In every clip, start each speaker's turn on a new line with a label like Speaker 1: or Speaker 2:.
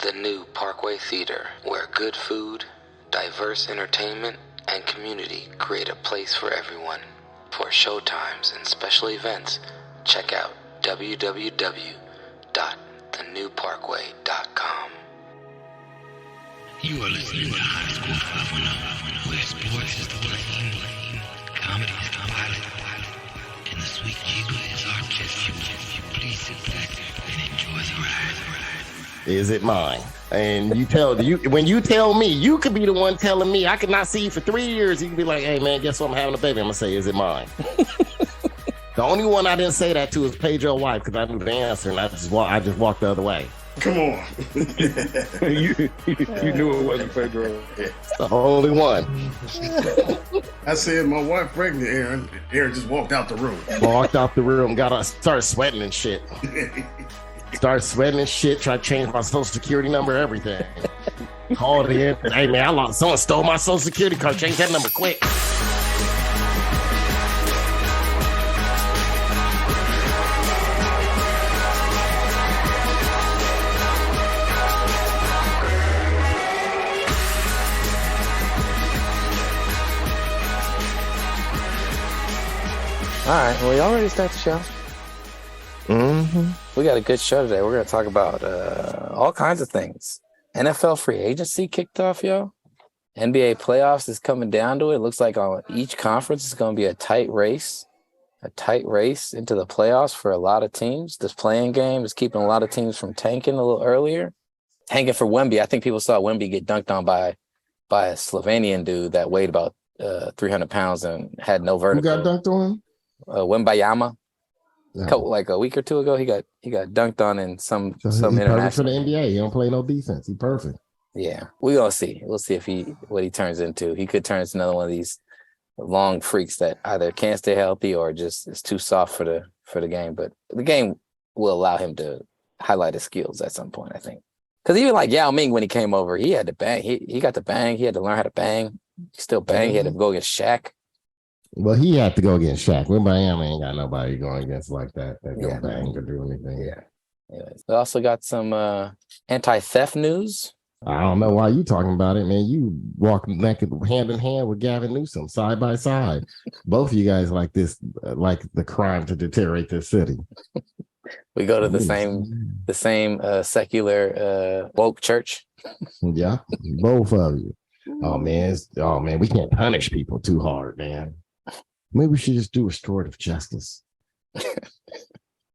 Speaker 1: the new Parkway Theater, where good food, diverse entertainment, and community create a place for everyone. For showtimes and special events, check out www.thenewparkway.com.
Speaker 2: You are listening to High School 510, where sports is the blame, comedy is the pilot, and the sweet jiggle is our jet fuel. Please sit back and enjoy the ride.
Speaker 3: Is it mine? And you tell when you tell me, you could be the one telling me I could not see you for 3 years. You can be like, hey man, guess what? I'm having a baby. I'm gonna say, is it mine? The only one I didn't say that to is Pedro's wife, because I knew the answer and I just walked the other way.
Speaker 4: Come on.
Speaker 5: you knew it wasn't Pedro.
Speaker 3: It's the only one.
Speaker 4: I said my wife pregnant, Aaron. Aaron just walked out the room.
Speaker 3: Started sweating and shit. Tried to change my social security number, everything. Called in. Hey man, someone stole my social security card. Change that number quick.
Speaker 6: All right, well, y'all ready to start the show?
Speaker 3: Mm-hmm.
Speaker 6: We got a good show today. We're going to talk about all kinds of things. NFL free agency kicked off, y'all. NBA playoffs is coming down to it. It looks like on each conference is going to be a tight race into the playoffs for a lot of teams. This playing game is keeping a lot of teams from tanking a little earlier. Tanking for Wemby. I think people saw Wemby get dunked on by a Slovenian dude that weighed about 300 pounds and had no vertical.
Speaker 3: Who got dunked on?
Speaker 6: Wembayama.
Speaker 3: Yeah.
Speaker 6: Like a week or two ago, he got dunked on in some
Speaker 3: international. Perfect for the NBA. He don't play no defense. He perfect.
Speaker 6: Yeah, we're gonna see. We'll see what he turns into. He could turn into another one of these long freaks that either can't stay healthy or just is too soft for the game. But the game will allow him to highlight his skills at some point, I think. Because even like Yao Ming, when he came over, he had to bang. He got to bang. He had to learn how to bang. He still bang. He had to go against Shaq.
Speaker 3: Well, he had to go against Shaq. When Miami ain't got nobody going against like that don't bang or do anything.
Speaker 6: Yeah. Anyways, we also got some anti-theft news.
Speaker 3: I don't know why you talking about it, man. You walk naked hand in hand with Gavin Newsom, side by side. Both of you guys like this, like the crime to deteriorate this city.
Speaker 6: We go to the same secular woke church.
Speaker 3: Yeah, both of you. Oh man, we can't punish people too hard, man. Maybe we should just do restorative justice.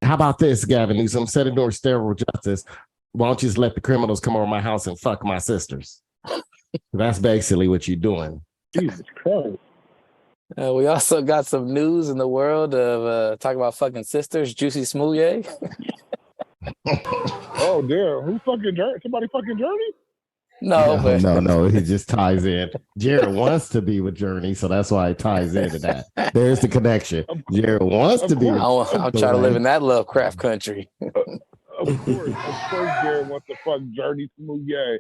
Speaker 3: How about this, Gavin Newsom? Instead of doing restorative justice, why don't you just let the criminals come over my house and fuck my sisters? That's basically what you're doing.
Speaker 5: Jesus Christ.
Speaker 6: We also got some news in the world of talking about fucking sisters, Jussie Smolllett.
Speaker 5: Oh, dear. Who fucking Journey? Somebody fucking Journey?
Speaker 6: No,
Speaker 3: it just ties in. Jared wants to be with Journey, so that's why it ties into that. There's the connection. Jared wants to be with
Speaker 6: I'll try to live in that Lovecraft country.
Speaker 5: Of course, Jared wants to fuck Journey Smolllett.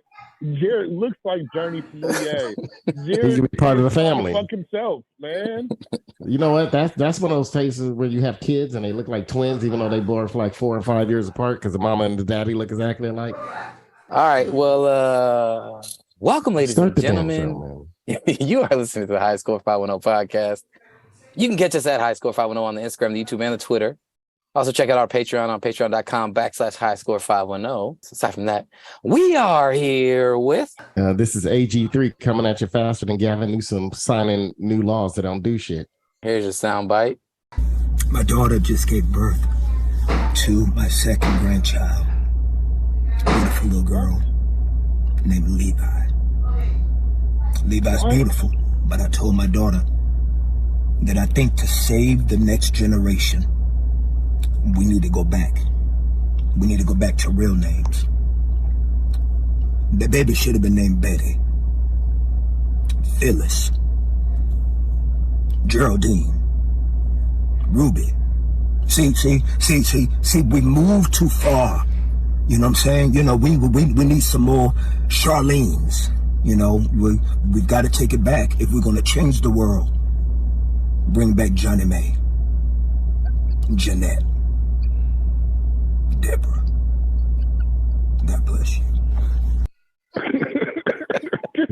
Speaker 5: Jared looks like Journey Smolllett.
Speaker 3: He's gonna be part of the family.
Speaker 5: Fuck himself, man.
Speaker 3: You know what? That's one of those cases where you have kids and they look like twins, even though they born for like 4 or 5 years apart, because the mama and the daddy look exactly alike.
Speaker 6: All right, well, welcome, ladies and gentlemen. You are listening to the High Score 510 podcast. You can catch us at High Score 510 on the Instagram, the YouTube, and the Twitter. Also, check out our Patreon on patreon.com/highscore510. Aside from that, we are here with...
Speaker 3: this is AG3 coming at you faster than Gavin Newsom signing new laws that don't do shit.
Speaker 6: Here's your soundbite.
Speaker 7: My daughter just gave birth to my second grandchild. Beautiful little girl named Levi. Levi's beautiful, but I told my daughter that I think to save the next generation, we need to go back. We need to go back to real names. The baby should have been named Betty, Phyllis, Geraldine, Ruby. See, we moved too far. You know what I'm saying? You know, we need some more Charlene's. You know, we've got to take it back if we're going to change the world. Bring back Johnny Mae, Jeanette, Deborah. God bless you.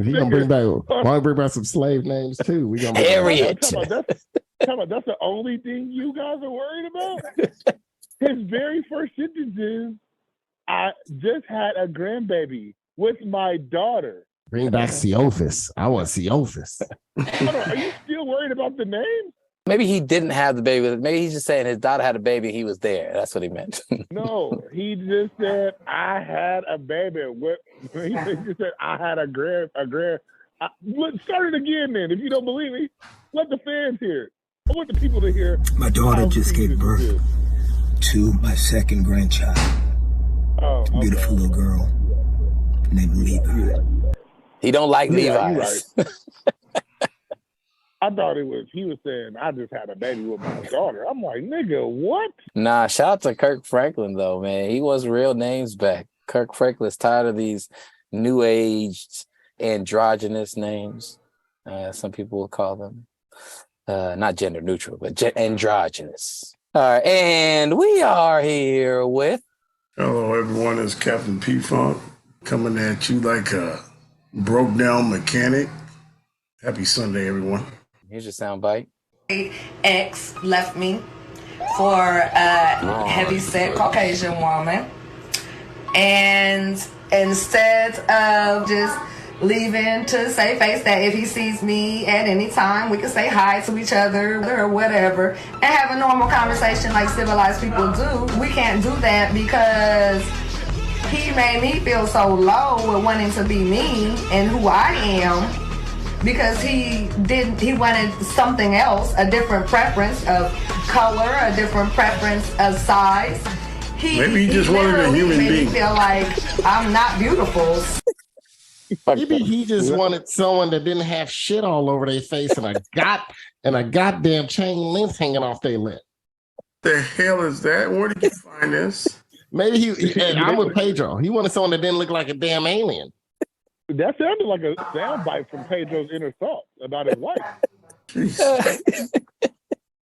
Speaker 3: He gonna bring back. Want to bring back some slave names too? We gonna
Speaker 6: Harriet.
Speaker 5: That's the only thing you guys are worried about. His very first sentence is, "I just had a grandbaby with my daughter."
Speaker 3: Bring back Ceophas. I want Ceophas.
Speaker 5: Hold on, are you still worried about the name?
Speaker 6: Maybe he didn't have the baby. Maybe he's just saying his daughter had a baby. He was there. That's what he meant.
Speaker 5: No, he just said, "I had a baby." He just said, "I had a grand." Let's start it again, then. If you don't believe me, let the fans hear it. I want the people to hear.
Speaker 7: My daughter just gave birth to my second grandchild.
Speaker 5: Okay.
Speaker 7: Beautiful little girl named Levi.
Speaker 6: He don't like
Speaker 5: Yeah,
Speaker 6: Levi's.
Speaker 5: you right. I thought he was saying, "I just had a baby with my daughter." I'm like, nigga, what?
Speaker 6: Nah, shout out to Kirk Franklin, though, man. He wants real names back. Kirk Franklin's tired of these new age androgynous names. Some people will call them. Not gender neutral, but androgynous. All right, and we are here with...
Speaker 4: Hello, everyone. It's Captain P-Funk coming at you like a broke down mechanic. Happy Sunday, everyone.
Speaker 6: Here's your soundbite.
Speaker 8: Ex left me for a heavyset Caucasian woman. And instead of just leaving to say face that if he sees me at any time, we can say hi to each other or whatever and have a normal conversation like civilized people do. We can't do that because he made me feel so low with wanting to be me and who I am. Because he wanted something else, a different preference of color, a different preference of size.
Speaker 4: Maybe he just wanted a human
Speaker 8: made
Speaker 4: being.
Speaker 8: Me feel like I'm not beautiful.
Speaker 3: Maybe he just wanted someone that didn't have shit all over their face and a goddamn chain link hanging off their lip.
Speaker 4: The hell is that? Where did you find this?
Speaker 3: Maybe I'm with Pedro. He wanted someone that didn't look like a damn alien.
Speaker 5: That sounded like a soundbite from Pedro's Inner Thoughts about his wife.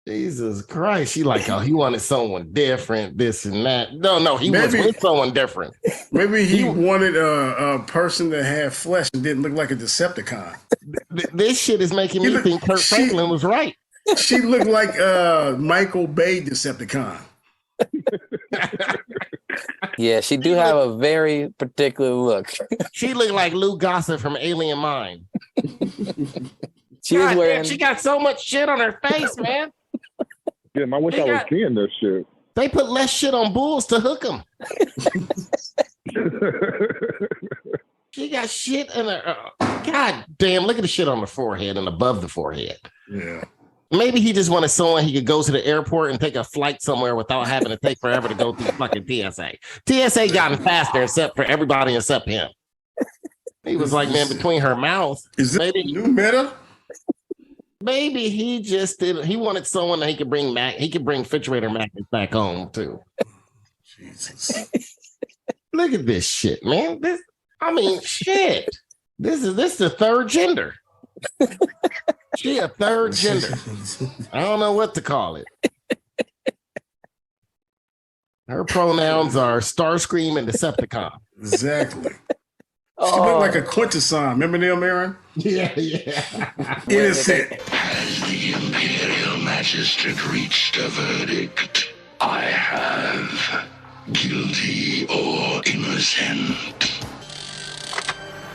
Speaker 3: Jesus Christ. She like, oh, he wanted someone different, this and that. No, he was with someone different.
Speaker 4: Maybe he wanted a person that had flesh and didn't look like a Decepticon.
Speaker 3: This shit is making me think Kurt Franklin was right.
Speaker 4: She looked like Michael Bay Decepticon.
Speaker 6: Yeah, she do have a very particular look.
Speaker 3: She looked like Lou Gossett from Alien Mind.
Speaker 6: She was wearing.
Speaker 3: She got so much shit on her face, man.
Speaker 5: Yeah, I wish I was seeing this shit.
Speaker 3: They put less shit on bulls to hook them. She got shit in her. God damn! Look at the shit on the forehead and above the forehead.
Speaker 4: Yeah.
Speaker 3: Maybe he just wanted someone he could go to the airport and take a flight somewhere without having to take forever to go through fucking TSA. TSA gotten faster except for everybody except him. He was like, man, between her mouth.
Speaker 4: Is this maybe new meta?
Speaker 3: Maybe he just did. He wanted someone that he could bring back. He could bring refrigerator magnets back home too.
Speaker 4: Jesus.
Speaker 3: Look at this shit, man. Shit. This is the third gender. She a third gender. I don't know what to call it. Her pronouns are Starscream and Decepticon.
Speaker 4: Exactly. She looked like a Quintesson. Remember them, Aaron?
Speaker 3: Yeah.
Speaker 4: Innocent.
Speaker 2: Has the Imperial Magistrate reached a verdict? I have. Guilty or innocent?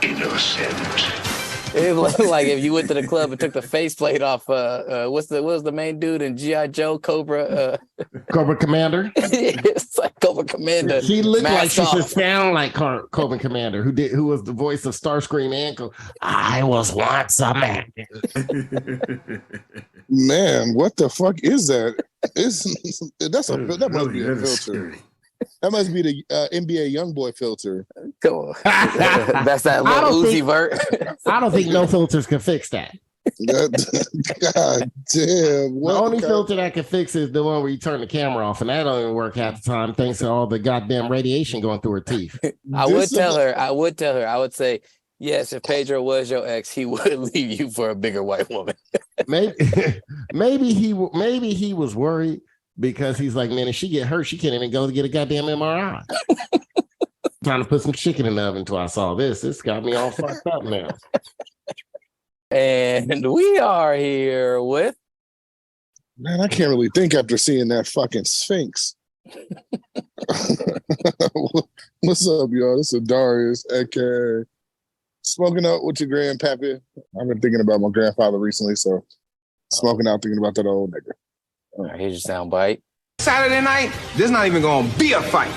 Speaker 2: Innocent.
Speaker 6: It looked like if you went to the club and took the faceplate off. What was the main dude in G.I. Joe? Cobra
Speaker 3: Commander.
Speaker 6: It's like Cobra Commander.
Speaker 3: She looked like she should sound like Cobra Commander, who was the voice of Starscream and I was once a man.
Speaker 9: Man, what the fuck is that? That must be a filter.
Speaker 4: Scary.
Speaker 9: That must be the NBA YoungBoy filter.
Speaker 6: Come on. That's that little Uzi Vert.
Speaker 3: I don't think no filters can fix that.
Speaker 9: God damn.
Speaker 3: The only filter that can fix it is the one where you turn the camera off, and that don't even work half the time thanks to all the goddamn radiation going through her teeth.
Speaker 6: I would tell her. I would say, yes, if Pedro was your ex, he would leave you for a bigger white woman.
Speaker 3: Maybe he was worried because he's like, man, if she get hurt, she can't even go to get a goddamn MRI. trying to put some chicken in the oven until I saw this. This got me all fucked up now.
Speaker 6: And we are here with...
Speaker 9: Man, I can't really think after seeing that fucking Sphinx. What's up, y'all? This is Darius, aka Smoking Up with your grandpappy. I've been thinking about my grandfather recently, so smoking out, thinking about that old nigga.
Speaker 6: All right, here's your sound bite.
Speaker 10: Saturday night, there's not even gonna be a fight.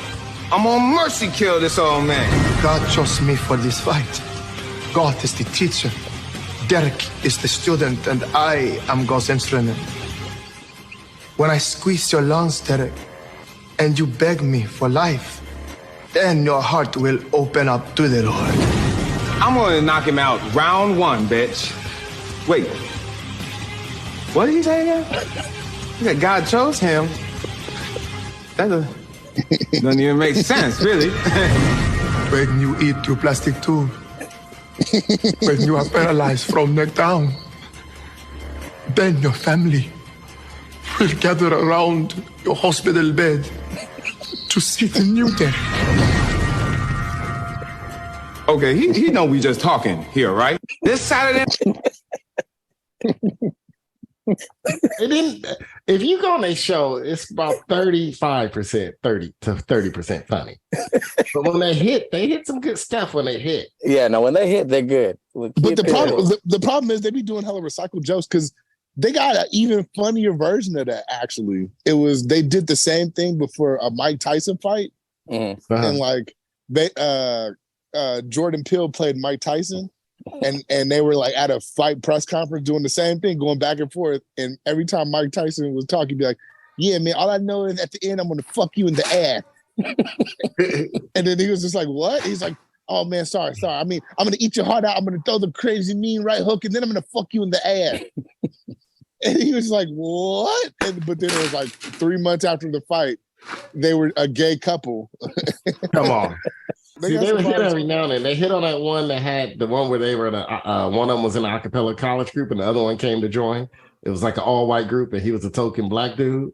Speaker 10: I'm gonna mercy kill this old man.
Speaker 11: God chose me for this fight. God is the teacher. Derek is the student, and I am God's instrument. When I squeeze your lungs, Derek, and you beg me for life, then your heart will open up to the Lord.
Speaker 10: I'm gonna knock him out round one, bitch. Wait. What did he say again? He said God chose him. That doesn't even make sense, really.
Speaker 11: When you eat through plastic tube, when you are paralyzed from neck down, then your family will gather around your hospital bed to see the new Derek.
Speaker 10: Okay, he know we just talking here, right? This Saturday.
Speaker 3: If you go on a show, it's about 35%, 30% funny. But when they hit some good stuff when they hit.
Speaker 6: Yeah, no, when they hit, they're good.
Speaker 9: But the problem is they be doing hella recycled jokes because they got an even funnier version of that, actually. They did the same thing before a Mike Tyson fight.
Speaker 6: Mm-hmm.
Speaker 9: And like Jordan Peele played Mike Tyson. And they were like at a fight press conference doing the same thing, going back and forth. And every time Mike Tyson was talking, he'd be like, yeah, man, all I know is at the end, I'm going to fuck you in the ass. And then he was just like, what? He's like, oh, man, sorry. I mean, I'm going to eat your heart out. I'm going to throw the crazy mean right hook, and then I'm going to fuck you in the ass. And he was like, what? But then it was like 3 months after the fight, they were a gay couple.
Speaker 3: Come on. They would hit every now and then. They hit on that one that had the one where they were in one of them was in an a cappella college group and the other one came to join. It was like an all-white group and he was a token black dude.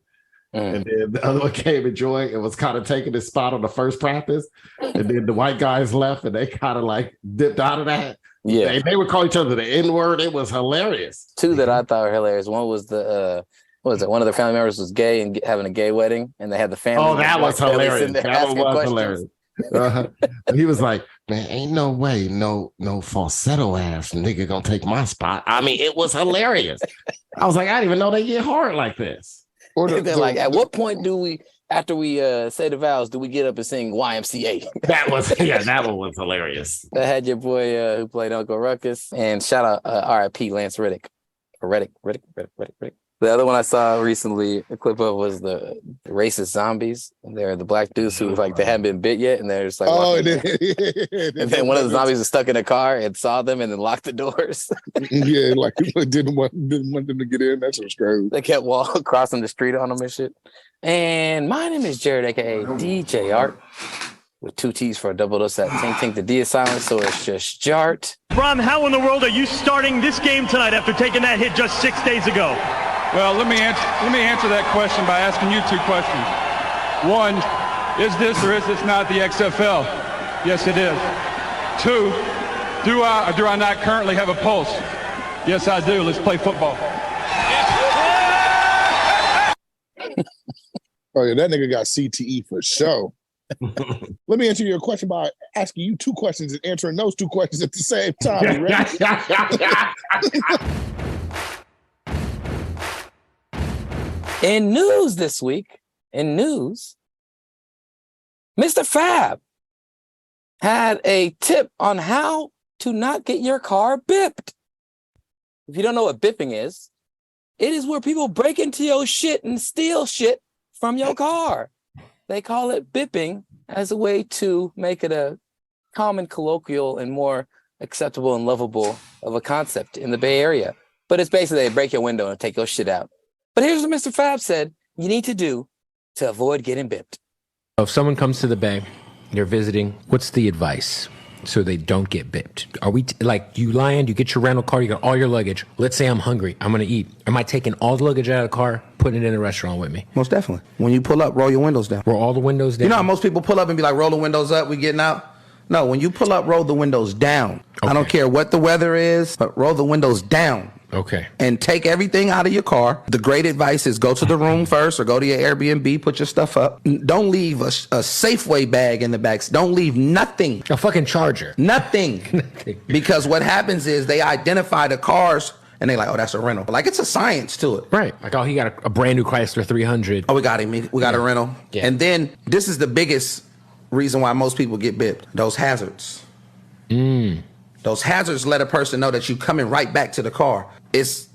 Speaker 3: And then the other one came to join and was kind of taking his spot on the first practice. And then the white guys left and they kind of like dipped out of that.
Speaker 6: Yeah.
Speaker 3: They would call each other the N-word. It was hilarious.
Speaker 6: Two that I thought were hilarious. One was what was it? One of their family members was gay and having a gay wedding, and they had the family.
Speaker 3: Oh, that was hilarious. That one was hilarious. He was like, man, ain't no way no falsetto ass nigga gonna take my spot. I mean, it was hilarious. I was like, I didn't even know they get hard like this.
Speaker 6: They're like, at what point do we, after we say the vows, do we get up and sing YMCA?
Speaker 3: That one was hilarious.
Speaker 6: That had your boy who played Uncle Ruckus, and shout out R.I.P. Lance Reddick. Reddick. The other one I saw recently, a clip of, was the racist zombies. And they're the black dudes who like they hadn't been bit yet, and they're just like, and then one of the zombies was stuck in a car and saw them and then locked the doors.
Speaker 9: Yeah, like didn't want them to get in. That's what's crazy.
Speaker 6: They kept crossing the street on them and shit. And my name is Jared, aka DJ Art, with 2 T's for a double dose. That Tink the D is silent, so it's just Jart.
Speaker 12: Bron, how in the world are you starting this game tonight after taking that hit just 6 days ago?
Speaker 13: Well, let me answer that question by asking you 2 questions. One, is this or is this not the XFL? Yes, it is. 2, do I or do I not currently have a pulse? Yes, I do. Let's play football.
Speaker 9: Oh, yeah, that nigga got CTE for sure. Let me answer your question by asking you 2 questions and answering those 2 questions at the same time. You ready?
Speaker 6: In news this week, Mistah Fab had a tip on how to not get your car bipped. If you don't know what bipping is, it is where people break into your shit and steal shit from your car. They call it bipping as a way to make it a common, colloquial, and more acceptable and lovable of a concept in the Bay Area. But it's basically they break your window and take your shit out. But here's what Mistah Fab said you need to do to avoid getting bipped.
Speaker 14: If someone comes to the Bay, they're visiting, what's the advice so they don't get bipped? Are we, like, you land, you get your rental car, you got all your luggage. Let's say I'm hungry, I'm going to eat. Am I taking all the luggage out of the car, putting it in a restaurant with me.
Speaker 15: Most definitely. When you pull up, roll your windows down.
Speaker 14: Roll all the windows down.
Speaker 15: You know how most people pull up and be like, roll the windows up, we getting out? No, when you pull up, roll the windows down. Okay. I don't care what the weather is, but roll the windows down.
Speaker 14: Okay.
Speaker 15: And take everything out of your car. The great advice is go to the room first or go to your Airbnb, put your stuff up. Don't leave a Safeway bag in the back. Don't leave nothing.
Speaker 14: A fucking charger.
Speaker 15: Nothing. Because what happens is they identify the cars and they like, oh, that's a rental. Like, it's a science to it.
Speaker 14: Right. Like, oh, he got a brand new Chrysler 300.
Speaker 15: Oh, we got him. We got a rental. Yeah. And then this is the biggest reason why most people get bipped. Those hazards. Those hazards let a person know that you're coming right back to the car. It's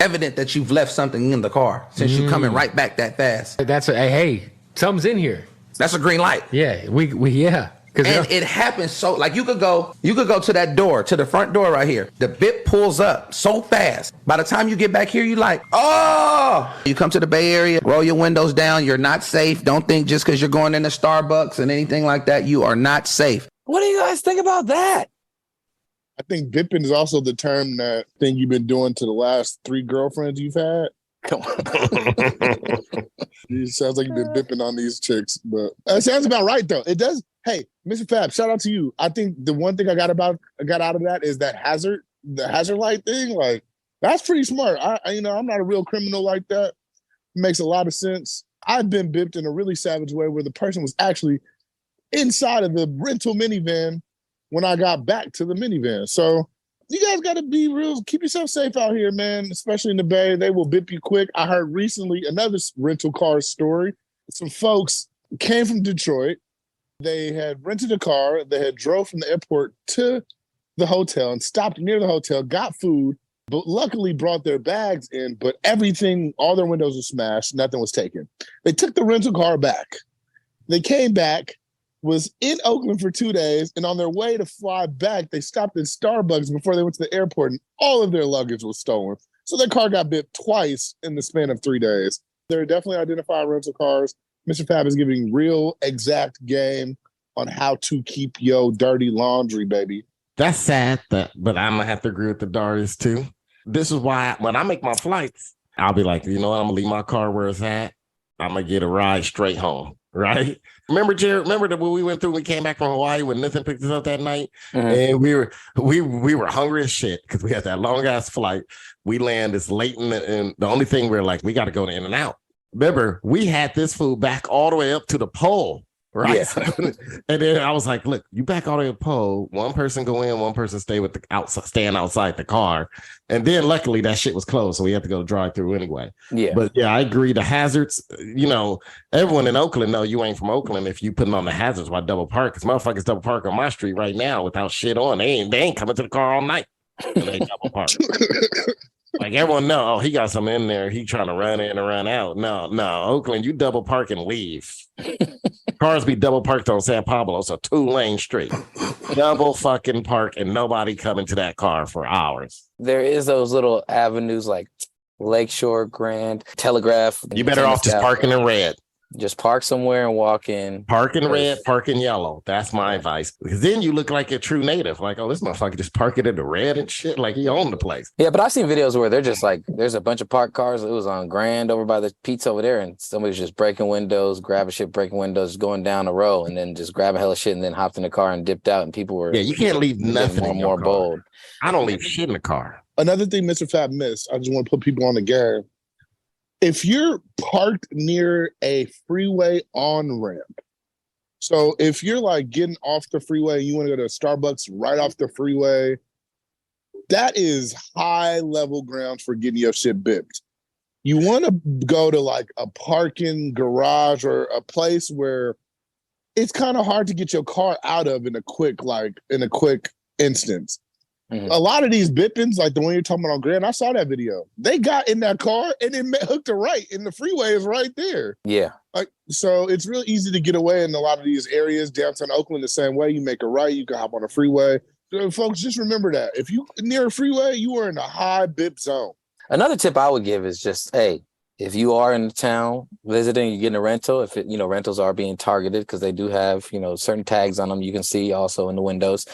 Speaker 15: evident that you've left something in the car since you're coming right back that fast.
Speaker 14: That's hey, something's in here.
Speaker 15: That's a green light.
Speaker 14: Yeah, we yeah.
Speaker 15: And it happens so, like, you could go to that door, to the front door right here. The bip pulls up so fast. By the time you get back here, you like, oh! You come to the Bay Area, roll your windows down. You're not safe. Don't think just because you're going into Starbucks and anything like that, you are not safe. What do you guys think about that?
Speaker 9: I think bipping is also the term that thing you've been doing to the last 3 girlfriends you've had.
Speaker 15: Come on.
Speaker 9: It sounds like you've been bipping on these chicks, but it sounds about right though. It does. Hey, Mr. Fab, shout out to you. I think the one thing I got out of that is that the hazard light thing. Like, that's pretty smart. I'm not a real criminal like that. It makes a lot of sense. I've been bipped in a really savage way where the person was actually inside of the rental minivan when I got back to the minivan. So you guys got to be real. Keep yourself safe out here, man, especially in the Bay. They will bip you quick. I heard recently another rental car story. Some folks came from Detroit. They had rented a car. They had drove from the airport to the hotel and stopped near the hotel, got food, but luckily brought their bags in, but everything, all their windows were smashed. Nothing was taken. They took the rental car back. They came back, was in Oakland for 2 days, and on their way to fly back, they stopped at Starbucks before they went to the airport, and all of their luggage was stolen. So their car got bipped twice in the span of 3 days. They're definitely identified rental cars. Mr. Fab is giving real exact game on how to keep your dirty laundry, baby.
Speaker 3: That's sad, but I'm going to have to agree with the Darius too. This is why when I make my flights, I'll be like, you know what? I'm going to leave my car where it's at. I'm going to get a ride straight home. Right? Remember, Jared? Remember that when we went through, we came back from Hawaii when Nathan picked us up that night, and we were hungry as shit because we had that long ass flight. We land this late and the only thing we're like, we got to go to In-N-Out. Remember, we had this food back all the way up to the pole. Right. Yeah. And then I was like, look, you back all the way to the pole. One person go in, one person stand outside the car. And then luckily that shit was closed. So we had to go drive through anyway. Yeah. But yeah, I agree. The hazards, everyone in Oakland know you ain't from Oakland if you putting on the hazards while double park. Because motherfuckers double park on my street right now without shit on. They ain't coming to the car all night. They double park. Like everyone know, he got some in there. He trying to run in and run out. No, Oakland, you double park and leave. Cars be double parked on San Pablo, so 2-lane street. Double fucking park and nobody coming to that car for hours.
Speaker 6: There is those little avenues like Lakeshore, Grand, Telegraph.
Speaker 3: You better off just parking in red.
Speaker 6: Just park somewhere and walk in.
Speaker 3: Park in red, park in yellow. That's my advice. Because then you look like a true native. Like, oh, this motherfucker just park it in the red and shit. Like he owned the place.
Speaker 6: Yeah, but I've seen videos where they're just like, there's a bunch of parked cars. It was on Grand over by the pizza over there. And somebody's just breaking windows, grabbing shit, breaking windows, going down the row and then just grabbing hella shit and then hopped in the car and dipped out. And people were.
Speaker 3: Yeah, you can't leave nothing in your
Speaker 6: more
Speaker 3: car.
Speaker 6: bold.
Speaker 3: I don't leave shit in the car.
Speaker 9: Another thing Mr. Fab missed, I just want to put people on the game. If you're parked near a freeway on-ramp, so if you're like getting off the freeway, you want to go to a Starbucks right off the freeway, that is high-level grounds for getting your shit bipped. You want to go to like a parking garage or a place where it's kind of hard to get your car out of in a quick instance. Mm-hmm. A lot of these bippings, like the one you're talking about on Grand, I saw that video. They got in that car and then hooked a right, and the freeway is right there.
Speaker 6: Yeah.
Speaker 9: So it's really easy to get away in a lot of these areas. Downtown Oakland, the same way. You make a right, you can hop on a freeway. So folks, just remember that. If you near a freeway, you are in a high bip zone.
Speaker 6: Another tip I would give is just, hey, if you are in the town visiting, you're getting a rental. If rentals are being targeted because they do have, certain tags on them you can see also in the windows.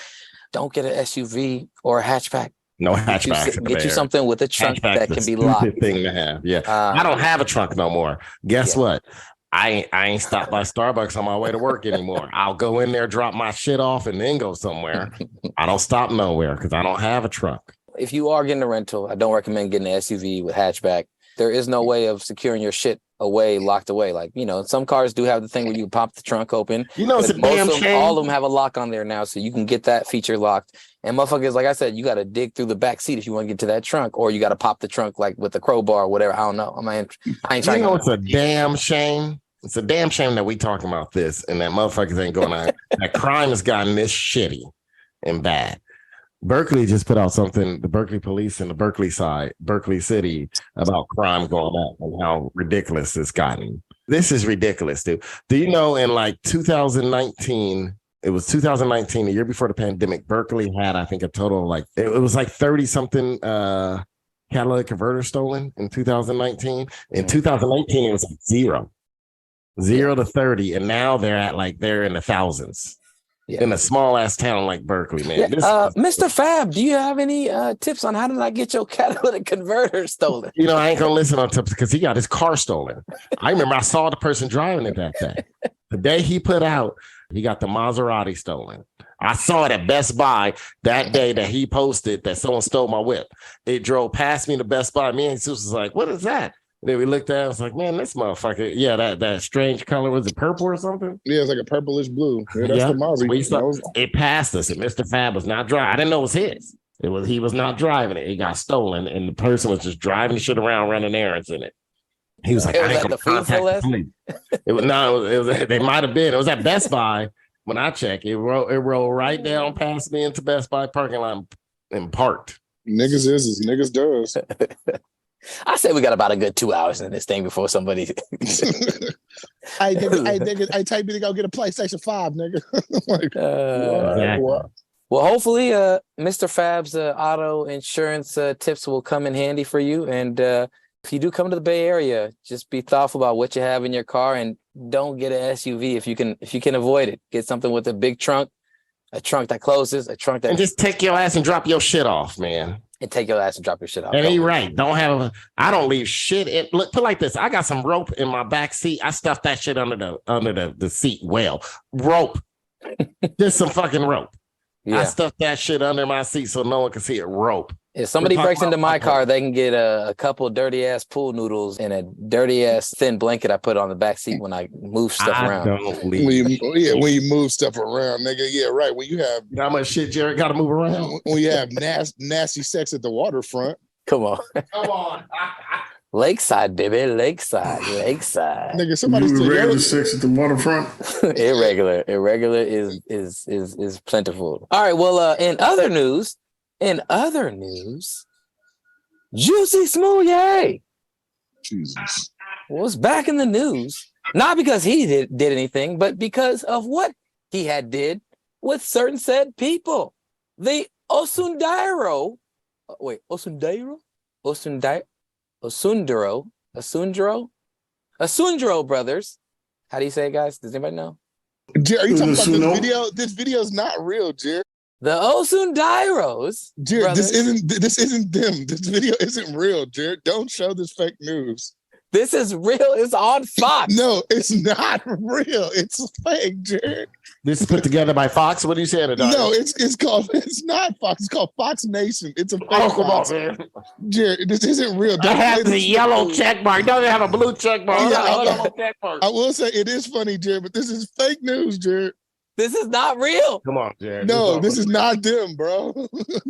Speaker 6: Don't get an SUV or a hatchback.
Speaker 3: No hatchbacks.
Speaker 6: Get you something with a trunk that can be locked.
Speaker 3: Thing to have. Yeah. I don't have a trunk no more. Guess what? I ain't stopped by Starbucks on my way to work anymore. I'll go in there, drop my shit off, and then go somewhere. I don't stop nowhere because I don't have a trunk.
Speaker 6: If you are getting a rental, I don't recommend getting an SUV with hatchback. There is no way of securing your shit away, locked away. Like, some cars do have the thing where you pop the trunk open.
Speaker 3: It's a damn shame.
Speaker 6: All of them have a lock on there now, so you can get that feature locked. And motherfuckers, like I said, you got to dig through the back seat if you want to get to that trunk, or you got to pop the trunk like with a crowbar or whatever. I don't know. I ain't trying.
Speaker 3: It's a damn shame. It's a damn shame that we talking about this and that motherfuckers ain't going on. That crime has gotten this shitty and bad. Berkeley just put out something, the Berkeley police and the Berkeley City, about crime going up and how ridiculous it's gotten. This is ridiculous, dude. Do you know in like 2019, it was 2019, the year before the pandemic, Berkeley had, I think, a total of like, it was like 30 something catalytic converters stolen in 2019. In 2018, it was like 0 to 30, and now they're in the thousands. In a small ass town like Berkeley, man.
Speaker 6: Mr. Fab, do you have any tips on how to not get your catalytic converter stolen?
Speaker 3: I ain't gonna listen on tips because he got his car stolen. I remember I saw the person driving it that day. The day he put out, he got the Maserati stolen. I saw it at Best Buy that day that he posted that someone stole my whip. It drove past me to Best Buy. Me and Jesus was like, "What is that?" Then we looked at it, I was like, man, this motherfucker, that strange color, was it purple or something?
Speaker 9: Yeah, it's like a purplish blue. Yeah, that's the Maserati.
Speaker 3: It passed us, and Mr. Fab was not driving. I didn't know it was his. He was not driving it. It got stolen, and the person was just driving the shit around, running errands in it. He was like, I didn't contact the police. It was they might have been. It was at Best Buy. When I checked, it rolled right down past me into Best Buy parking lot and parked.
Speaker 9: Niggas is niggas does.
Speaker 6: I say we got about a good 2 hours in this thing before somebody.
Speaker 9: I type me to go get a PlayStation 5, nigga.
Speaker 6: Exactly. Well, hopefully, Mr. Fab's auto insurance tips will come in handy for you. And if you do come to the Bay Area, just be thoughtful about what you have in your car, and don't get an SUV if you can avoid it. Get something with a big trunk, a trunk that closes, a trunk that.
Speaker 3: And just take your ass and drop your shit off, man.
Speaker 6: And take your ass and drop your shit off.
Speaker 3: And you're right. I don't leave shit. Put it like this. I got some rope in my back seat. I stuffed that shit under the seat. Well, rope. Just some fucking rope. Yeah. I stuffed that shit under my seat so no one can see it. Rope.
Speaker 6: If somebody breaks into my car, they can get a couple dirty ass pool noodles and a dirty ass thin blanket I put on the back seat when I move stuff around.
Speaker 9: When you move stuff around, nigga. Yeah, right. When you have
Speaker 3: how much shit Jared got to move around.
Speaker 9: When you have nasty sex at the waterfront.
Speaker 6: Come on.
Speaker 3: Come on.
Speaker 6: Lakeside, baby. Lakeside.
Speaker 9: Nigga, somebody still
Speaker 4: regular sex at the waterfront.
Speaker 6: Irregular is plentiful. All right. Well, in other news, Jussie Smolllett.
Speaker 9: Jesus.
Speaker 6: Was back in the news, not because he did anything, but because of what he had did with certain said people. The Osunduro brothers. How do you say it, guys? Does anybody know?
Speaker 9: Jerry, are you talking about this video? This video is not real, Jerry.
Speaker 6: The Osundiros.
Speaker 9: Jared, this isn't them. This video isn't real, Jared. Don't show this fake news.
Speaker 6: This is real. It's on Fox.
Speaker 9: No, it's not real. It's fake, Jared.
Speaker 3: This is put together by Fox. What are you saying?
Speaker 9: No, it's not Fox. It's called Fox Nation. It's a fake Fox.
Speaker 3: On, man.
Speaker 9: Jared, this isn't real.
Speaker 3: I have the yellow check mark. Don't have a blue check mark.
Speaker 9: I will say it is funny, Jared, but this is fake news, Jared.
Speaker 6: This is not real.
Speaker 3: Come on, Jared.
Speaker 9: No, this is not them, bro.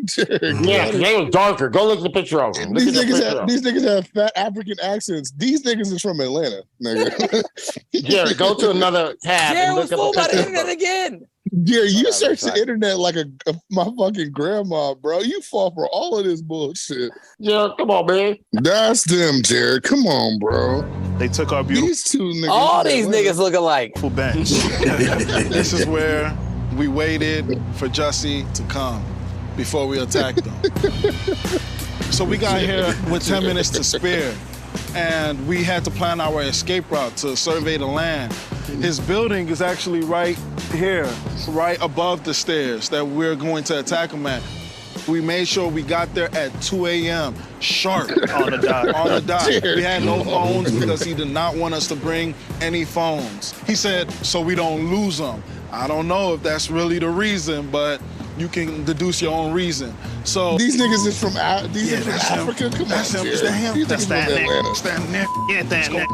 Speaker 9: Jared.
Speaker 3: Yeah, they was darker. Go look at the picture of them.
Speaker 9: These niggas have fat African accents. These niggas is from Atlanta, nigga.
Speaker 3: Jared, go to another tab.
Speaker 6: Jared was fooled by the internet again.
Speaker 9: Jared, you search the internet like my fucking grandma, bro. You fall for all of this bullshit.
Speaker 3: Yeah, come on, man.
Speaker 9: That's them, Jared. Come on, bro.
Speaker 16: They took our beautiful.
Speaker 9: These two niggas.
Speaker 6: All these niggas look alike.
Speaker 16: Full bench. This is where we waited for Jussie to come before we attacked them. So we got here with 10 minutes to spare, and we had to plan our escape route to survey the land. His building is actually right here, right above the stairs that we're going to attack him at. We made sure we got there at 2 a.m. sharp.
Speaker 12: On the dot.
Speaker 16: On the dot. We had no phones because he did not want us to bring any phones. He said, so we don't lose them. I don't know if that's really the reason, but you can deduce your own reason. So
Speaker 9: these niggas is from Africa. Come
Speaker 16: that's
Speaker 9: on,
Speaker 16: him. That's him.
Speaker 12: That's that nigga. That's that nigga. Get that nigga.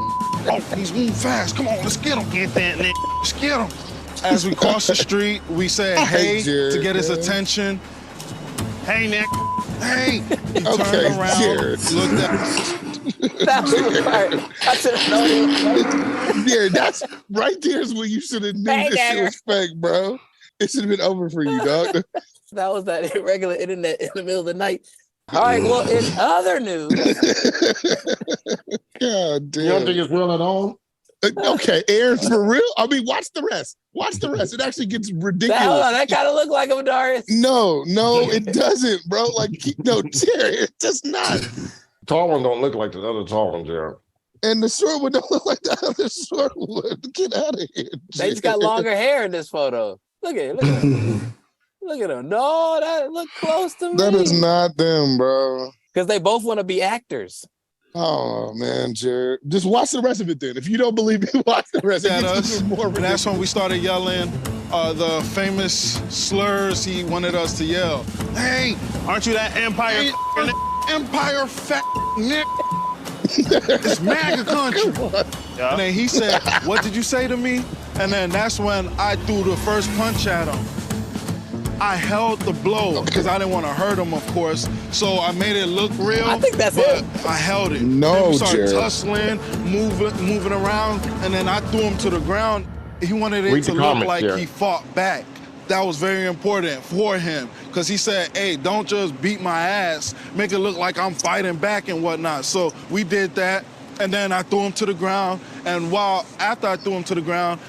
Speaker 16: Oh, he's moving fast. Come on, let's get him.
Speaker 12: Get that nigga.
Speaker 16: Let's get him. As we crossed the street, we said hey to get his attention.
Speaker 12: Hey, Nick.
Speaker 16: Hey. He turned around, looked at
Speaker 6: That's the part. I should have known it.
Speaker 9: Yeah, that's right there is where you should have knew this shit was fake, bro. It should have been over for you, dog.
Speaker 6: That was that irregular internet in the middle of the night. All right, well, in other news.
Speaker 9: God damn.
Speaker 3: You don't think it's real at all?
Speaker 9: Okay, Aaron, for real? I mean, watch the rest. Watch the rest. It actually gets ridiculous.
Speaker 6: That kind of look like him, Darius.
Speaker 9: No, it doesn't, bro. Like, no, Jerry, it does not.
Speaker 3: Tall one don't look like the other tall one, Jared.
Speaker 9: And the short one don't look like the other short one. Get out of here,
Speaker 6: They just got longer hair in this photo. Look at him. Look at him. No, that look close to me.
Speaker 9: That is not them, bro.
Speaker 6: Because they both want to be actors.
Speaker 9: Oh man, Jared. Just watch the rest of it then. If you don't believe me, watch the rest of it.
Speaker 16: And that's when we started yelling the famous slurs he wanted us to yell. Hey,
Speaker 12: aren't you that Empire?
Speaker 16: Empire fat Nick. It's MAGA country.
Speaker 12: Yeah.
Speaker 16: And then he said, what did you say to me? And then that's when I threw the first punch at him. I held the blow because I didn't want to hurt him, of course. So I made it look real.
Speaker 6: I think that's
Speaker 16: but
Speaker 6: it.
Speaker 16: I held it.
Speaker 9: No,
Speaker 16: then we started
Speaker 9: Jared.
Speaker 16: tussling, moving around, and then I threw him to the ground. He wanted it to look like he fought back. That was very important for him because he said, hey, don't just beat my ass, make it look like I'm fighting back and whatnot. So we did that. And then I threw him to the ground. And after I threw him to the ground,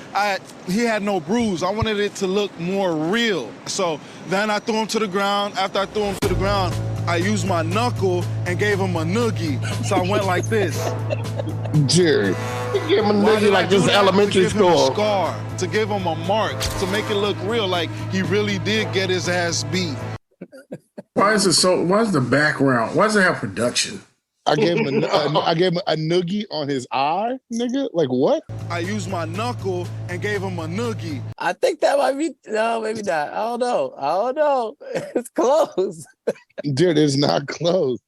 Speaker 16: he had no bruise. I wanted it to look more real. So then I threw him to the ground. After I threw him to the ground, I used my knuckle and gave him a noogie. So I went like this.
Speaker 9: Jared.
Speaker 3: You give him a noogie like this elementary school.
Speaker 16: To give him a scar, to give him a mark, to make it look real, like he really did get his ass beat.
Speaker 4: Why is the background? Why does it have production?
Speaker 9: I gave him a noogie on his eye, nigga. Like what?
Speaker 16: I used my knuckle and gave him a noogie.
Speaker 6: I think that might be no, maybe not. I don't know. It's close.
Speaker 9: Dude, it's not close.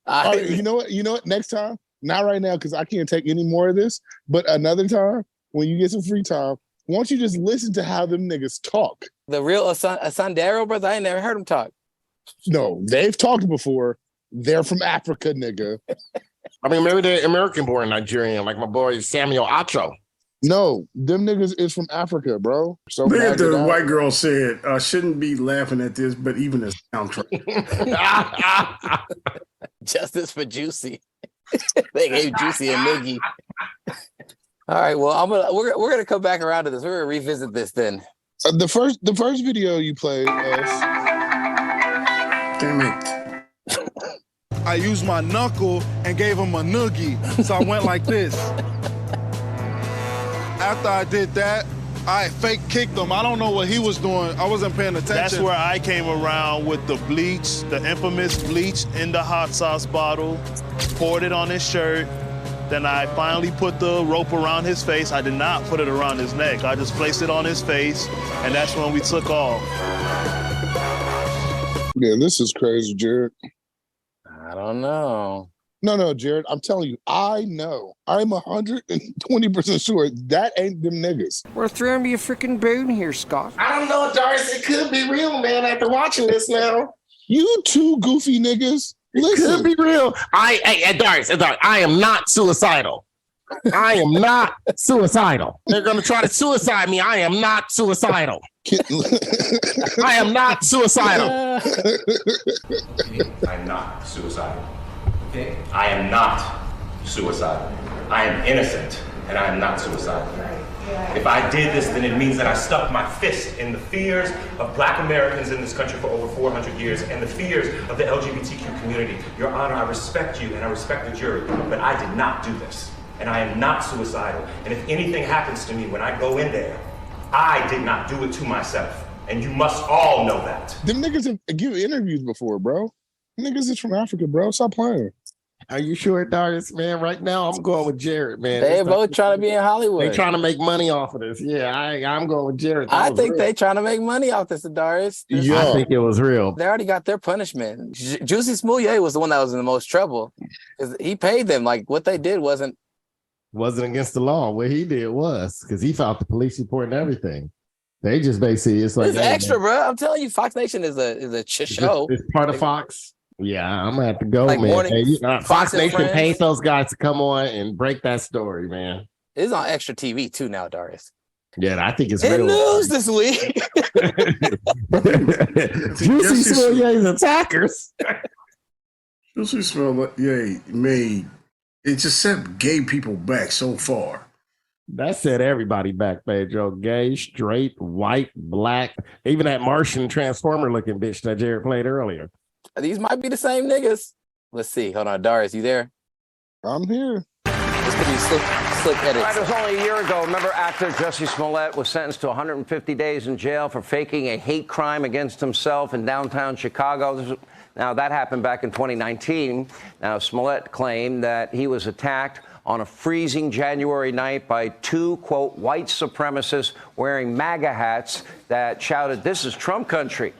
Speaker 6: All
Speaker 9: right, you know what? Next time, not right now because I can't take any more of this. But another time, when you get some free time, why don't you just listen to how them niggas talk?
Speaker 6: The real Asandero brother, I ain't never heard him talk.
Speaker 9: No, they've talked before. They're from Africa, nigga.
Speaker 3: I mean, maybe they're American-born Nigerian, like my boy Samuel Acho.
Speaker 9: No, them niggas is from Africa, bro. So
Speaker 4: Look at the white girl said, shouldn't be laughing at this, but even the soundtrack.
Speaker 6: Justice for Jussie. They gave Jussie a noogie. All right, well, we're gonna come back around to this. We're gonna revisit this then.
Speaker 9: The first video you played was.
Speaker 4: Damn it.
Speaker 16: I used my knuckle and gave him a noogie. So I went like this. After I did that, I fake kicked him. I don't know what he was doing. I wasn't paying attention.
Speaker 12: That's where I came around with the bleach, the infamous bleach in the hot sauce bottle, poured it on his shirt. Then I finally put the rope around his face. I did not put it around his neck. I just placed it on his face, and that's when we took off.
Speaker 9: Yeah, this is crazy, Jared.
Speaker 6: I don't know.
Speaker 9: No, Jared, I'm telling you, I know. I'm 120% sure that ain't them niggas.
Speaker 17: We're throwing me a freaking bone here, Scott.
Speaker 3: I don't know, Doris. It could be real, man, after watching this now.
Speaker 9: You two goofy niggas. Listen.
Speaker 3: It could be real. Doris, I am not suicidal. I am not suicidal. They're going to try to suicide me. I am not suicidal. I am not suicidal.
Speaker 18: I'm not suicidal. Okay? I am not suicidal. I am innocent, and I am not suicidal. If I did this, then it means that I stuck my fist in the fears of Black Americans in this country for over 400 years and the fears of the LGBTQ community. Your Honor, I respect you and I respect the jury, but I did not do this. And I am not suicidal. And if anything happens to me when I go in there, I did not do it to myself. And you must all know that.
Speaker 9: Them niggas have given interviews before, bro. Niggas is from Africa, bro. Stop playing.
Speaker 3: Are you sure, Darius, man? Right now, I'm going with Jared, man.
Speaker 6: They both trying to be in Hollywood.
Speaker 3: They trying to make money off of this. Yeah, I'm going with Jared.
Speaker 6: I think they trying to make money off this, Darius.
Speaker 3: Yeah, I think it was real.
Speaker 6: They already got their punishment. Jussie Smolllett was the one that was in the most trouble. He paid them. Like, what they did wasn't
Speaker 3: against the law. What he did was, because he filed the police report and everything. They just basically, it's like...
Speaker 6: It's extra, bro. I'm telling you, Fox Nation is a show.
Speaker 3: It's part of Fox. Yeah, I'm gonna have to go,
Speaker 6: like
Speaker 3: man. Fox Nation paid those guys to come on and break that story, man.
Speaker 6: It's on extra TV too now, Darius.
Speaker 3: Yeah, I think it's
Speaker 6: in
Speaker 3: real.
Speaker 6: News this week.
Speaker 3: Jussie Smollett's attackers.
Speaker 4: Jussie Smollett made it just set gay people back so far.
Speaker 3: That set everybody back, Pedro. Gay, straight, white, black, even that Martian Transformer looking bitch that Jared played earlier.
Speaker 6: These might be the same niggas. Let's see. Hold on, Darius, you there?
Speaker 9: I'm here.
Speaker 6: This could be slick edits.
Speaker 19: Right, it was only a year ago. Remember, actor Jussie Smollett was sentenced to 150 days in jail for faking a hate crime against himself in downtown Chicago. Now, that happened back in 2019. Now, Smolllett claimed that he was attacked on a freezing January night by two, quote, white supremacists wearing MAGA hats that shouted, "This is Trump country,"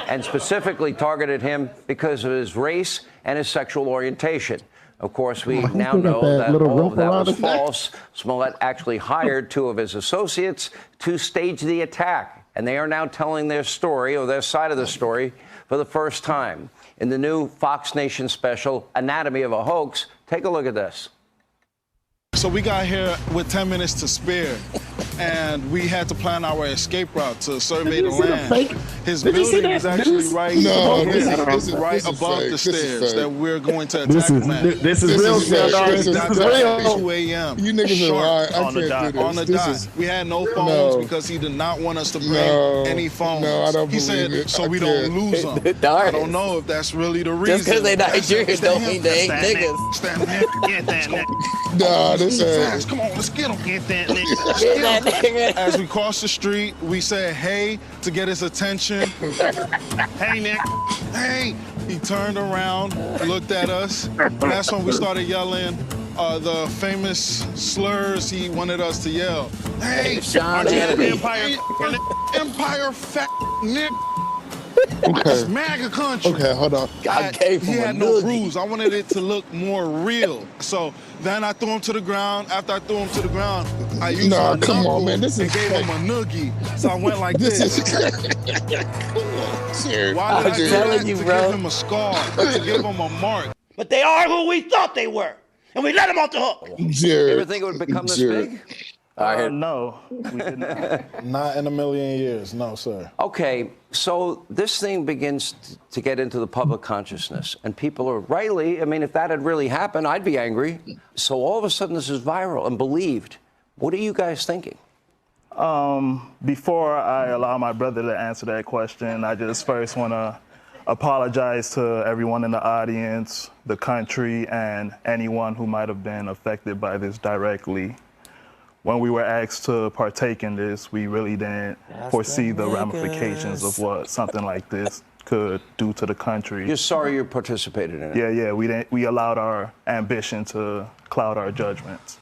Speaker 19: and specifically targeted him because of his race and his sexual orientation. Of course, we now know that all of that was false. Smolllett actually hired two of his associates to stage the attack, and they are now telling their story, or their side of the story, for the first time. In the new Fox Nation special, Anatomy of a Hoax, take a look at this.
Speaker 16: So we got here with 10 minutes to spare, and we had to plan our escape route to survey the land. His building is actually right above the stairs that we're going to attack him at.
Speaker 3: This is real,
Speaker 16: This is
Speaker 3: real.
Speaker 16: 2 a.m.
Speaker 9: You niggas are lying. I
Speaker 16: on the
Speaker 9: can't
Speaker 16: dot.
Speaker 9: do this.
Speaker 16: On the
Speaker 9: This
Speaker 16: dot.
Speaker 9: is-
Speaker 16: We had no phones because he did not want us to bring any phones.
Speaker 9: No, I don't
Speaker 16: he
Speaker 9: believe
Speaker 16: said
Speaker 9: it.
Speaker 16: so
Speaker 9: I
Speaker 16: we
Speaker 9: can't.
Speaker 16: don't lose them. I don't know if that's really the reason.
Speaker 6: Just because they Nigerian don't mean they ain't niggas.
Speaker 16: Stand there, get that nigga.
Speaker 9: Nah, this
Speaker 16: Fast, come on, let's get him. Get that nigga. Let's
Speaker 6: Get that
Speaker 16: get him.
Speaker 6: nigga.
Speaker 16: As we crossed the street, we said hey to get his attention. Hey, Nick. Hey. He turned around, looked at us, and that's when we started yelling the famous slurs he wanted us to yell. Hey,
Speaker 6: Sean Hannity.
Speaker 16: Empire fat Nick.
Speaker 9: Okay.
Speaker 16: It's MAGA country.
Speaker 9: Okay, hold on.
Speaker 6: I gave
Speaker 16: He
Speaker 6: him a
Speaker 16: had no
Speaker 6: noogie.
Speaker 16: bruise. I wanted it to look more real. So then I threw him to the ground. After I threw him to the ground, I used
Speaker 9: Nah,
Speaker 16: my
Speaker 9: come on,
Speaker 16: knuckle
Speaker 9: man. This
Speaker 16: and
Speaker 9: is
Speaker 16: gave him a noogie. So I went like this.
Speaker 9: Serious.
Speaker 16: Why did I do
Speaker 6: telling
Speaker 16: that?
Speaker 6: you,
Speaker 16: To
Speaker 6: bro.
Speaker 16: give him a scar, to give him a mark.
Speaker 20: But they are who we thought they were, and we let them off the hook.
Speaker 9: Jared.
Speaker 19: You ever think it would become this
Speaker 9: Jared.
Speaker 19: big?
Speaker 16: No, we did not. Not in a million years. No, sir.
Speaker 19: Okay, so this thing begins to get into the public consciousness, and people are rightly, I mean, if that had really happened, I'd be angry. So all of a sudden, this is viral and believed. What are you guys thinking?
Speaker 12: Before I allow my brother to answer that question, I just first want to apologize to everyone in the audience, the country, and anyone who might have been affected by this directly. When we were asked to partake in this, we really didn't foresee the ramifications of what something like this could do to the country.
Speaker 19: You're sorry you participated in it.
Speaker 12: Yeah, we allowed our ambition to cloud our judgments.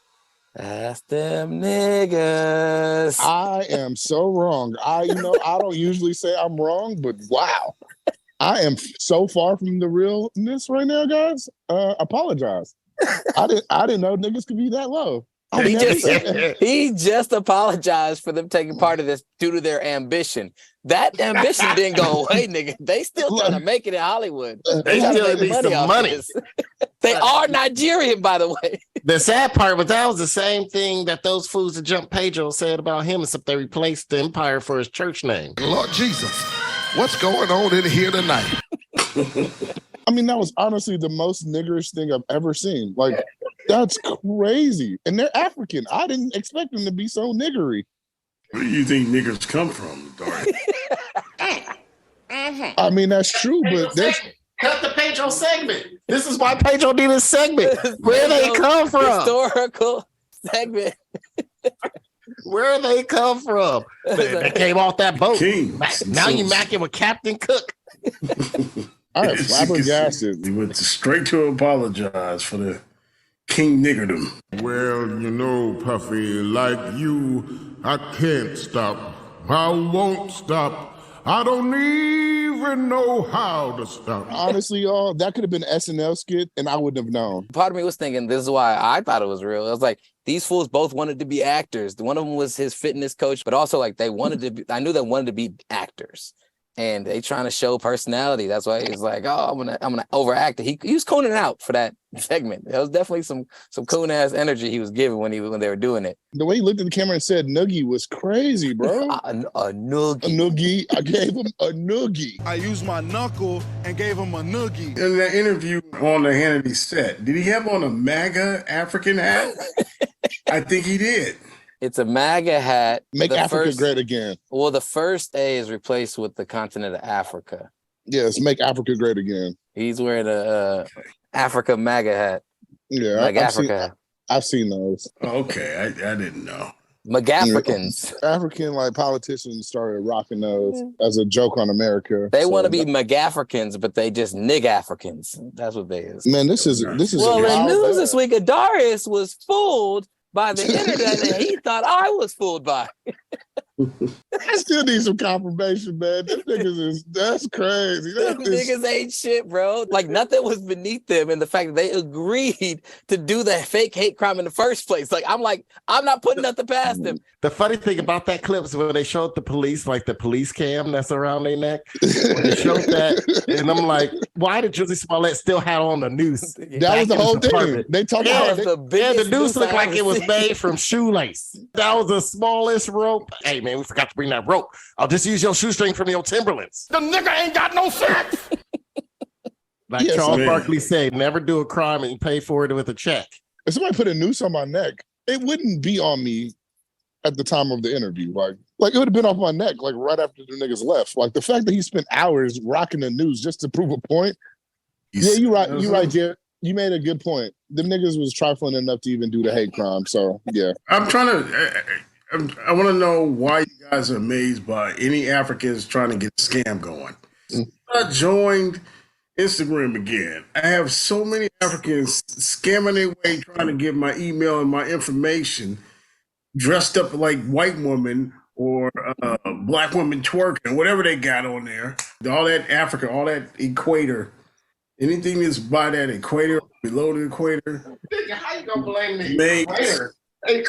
Speaker 6: That's them niggas.
Speaker 9: I am so wrong. I don't usually say I'm wrong, but wow. I am so far from the realness right now, guys. Apologize. I didn't know niggas could be that low.
Speaker 6: He just apologized for them taking part of this due to their ambition. That ambition didn't go away, nigga. They still trying to make it in Hollywood.
Speaker 3: They still need some money.
Speaker 6: They are Nigerian, by the way.
Speaker 3: The sad part was that was the same thing that those fools that jumped Pedro said about him, except they replaced the empire for his church name.
Speaker 21: Lord Jesus, what's going on in here tonight?
Speaker 9: I mean, that was honestly the most niggerish thing I've ever seen. Like, that's crazy. And they're African. I didn't expect them to be so niggery.
Speaker 4: Where do you think niggers come from, Dark?
Speaker 9: I mean, that's true, but there's...
Speaker 3: Cut the Pedro segment. This is why Pedro did his segment. Where they come from?
Speaker 6: Historical segment.
Speaker 3: Where they come from? They came off that boat.
Speaker 4: Kings.
Speaker 3: Now you macking with Captain Cook.
Speaker 9: I am flabbergasted.
Speaker 4: He went straight to apologize for the king niggerdom.
Speaker 21: Well, you know, Puffy, like you, I can't stop. I won't stop. I don't even know how to stop.
Speaker 9: Honestly, y'all, that could have been an SNL skit, and I wouldn't have known.
Speaker 6: Part of me was thinking, this is why I thought it was real. I was like, these fools both wanted to be actors. One of them was his fitness coach, but also like they wanted to be, I knew they wanted to be actors. And they trying to show personality. That's why he's like, oh, I'm gonna overact it. He was cooning out for that segment. There was definitely some coon ass energy he was giving when they were doing it.
Speaker 9: The way he looked at the camera and said noogie was crazy, bro.
Speaker 6: a noogie.
Speaker 9: A noogie. I gave him a noogie.
Speaker 16: I used my knuckle and gave him a noogie.
Speaker 4: In that interview on the Hannity set, did he have on a MAGA African hat? I think he did.
Speaker 6: It's a MAGA hat.
Speaker 9: Make Africa great again.
Speaker 6: Well, the first A is replaced with the continent of Africa.
Speaker 9: Yes, make Africa great again.
Speaker 6: He's wearing a Africa MAGA hat.
Speaker 9: Yeah,
Speaker 6: like Africa.
Speaker 9: I've seen those.
Speaker 4: Okay, I didn't know.
Speaker 6: MAGAfricans.
Speaker 9: African like politicians started rocking those as a joke on America.
Speaker 6: They want to be MAGAfricans, but they just Nig-Africans. That's what they is.
Speaker 9: Man, this is
Speaker 6: well, in news this week, Adarius was fooled by the internet and he thought I was fooled by.
Speaker 9: I still need some confirmation, man. Them niggas that's crazy.
Speaker 6: Them niggas ain't shit, bro. Like nothing was beneath them, and the fact that they agreed to do that fake hate crime in the first place. Like I'm not putting nothing past them.
Speaker 3: The funny thing about that clip is when they showed the police, like the police cam that's around their neck. When they showed that, and I'm like, why did Jussie Smolllett still have on the noose?
Speaker 9: That was the whole thing. They talked about
Speaker 3: the noose looked like it was made from shoelace. That was the smallest rope. Hey man, we forgot to bring that rope. I'll just use your shoestring from your Timberlands.
Speaker 21: The nigga ain't got no sense.
Speaker 3: Like Charles Barkley said, never do a crime and pay for it with a check.
Speaker 9: If somebody put a noose on my neck, it wouldn't be on me at the time of the interview. Like it would have been off my neck, like right after the niggas left. Like the fact that he spent hours rocking the noose just to prove a point. Yeah, you're right. You're right, Jared. You made a good point. The niggas was trifling enough to even do the hate crime. So yeah.
Speaker 4: I want to know why you guys are amazed by any Africans trying to get a scam going. I joined Instagram again. I have so many Africans scamming their way trying to get my email and my information dressed up like white women or black women twerking, whatever they got on there. All that Africa, all that equator. Anything that's by that equator, below the equator.
Speaker 3: How you gonna blame the
Speaker 4: equator?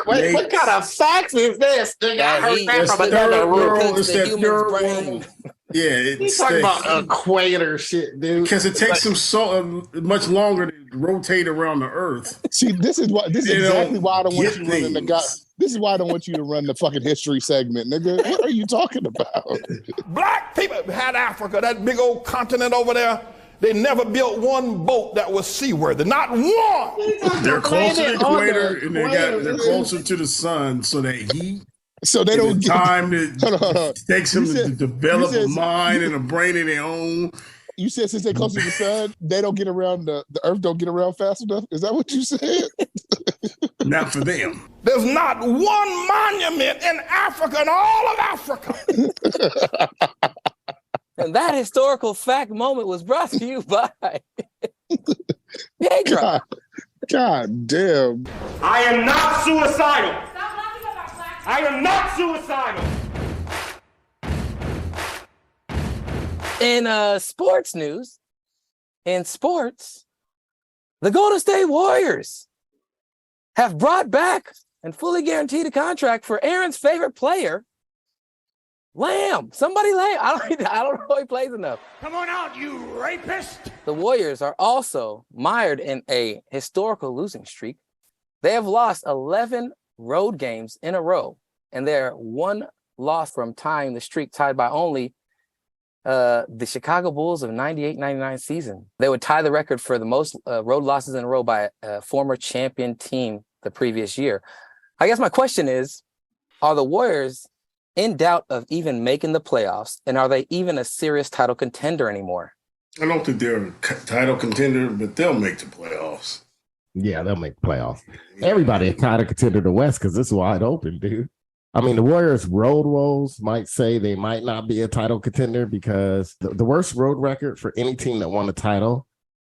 Speaker 3: What kind of facts is this? I heard that from another room.
Speaker 4: It's that pure brain. Yeah,
Speaker 3: he's talking about equator shit, dude.
Speaker 4: Because it takes them so much longer to rotate around the Earth.
Speaker 9: See, this is exactly why I don't want you running the guy. This is why I don't want you to run the fucking history segment, nigga. What are you talking about?
Speaker 21: Black people had Africa, that big old continent over there. They never built one boat that was seaworthy. Not one.
Speaker 4: They're closer to the equator and they're closer to the sun, so they heat.
Speaker 9: So they don't
Speaker 4: get time to takes them to develop a mind and a brain of their own.
Speaker 9: You said since they're closer to the sun, they don't get around the Earth don't get around fast enough. Is that what you said?
Speaker 4: Not for them.
Speaker 21: There's not one monument in Africa, in all of Africa.
Speaker 6: And that historical fact moment was brought to you by
Speaker 9: God damn.
Speaker 18: I am not suicidal. I am not suicidal.
Speaker 6: In sports news, the Golden State Warriors have brought back and fully guaranteed a contract for Aaron's favorite player, Lamb. Somebody Lamb. I don't know if he plays enough.
Speaker 20: Come on out, you rapist.
Speaker 6: The Warriors are also mired in a historical losing streak. They have lost 11 road games in a row, and they're one loss from tying the streak, tied by only the Chicago Bulls of 98-99 season. They would tie the record for the most road losses in a row by a former champion team the previous year. I guess my question is, are the Warriors in doubt of even making the playoffs, and are they even a serious title contender anymore?
Speaker 4: I don't think they're a title contender, but they'll make the playoffs.
Speaker 3: Yeah, they'll make the playoffs. Everybody a title contender to the West because it's wide open, dude. I mean, the Warriors' road woes might say they might not be a title contender because the worst road record for any team that won a title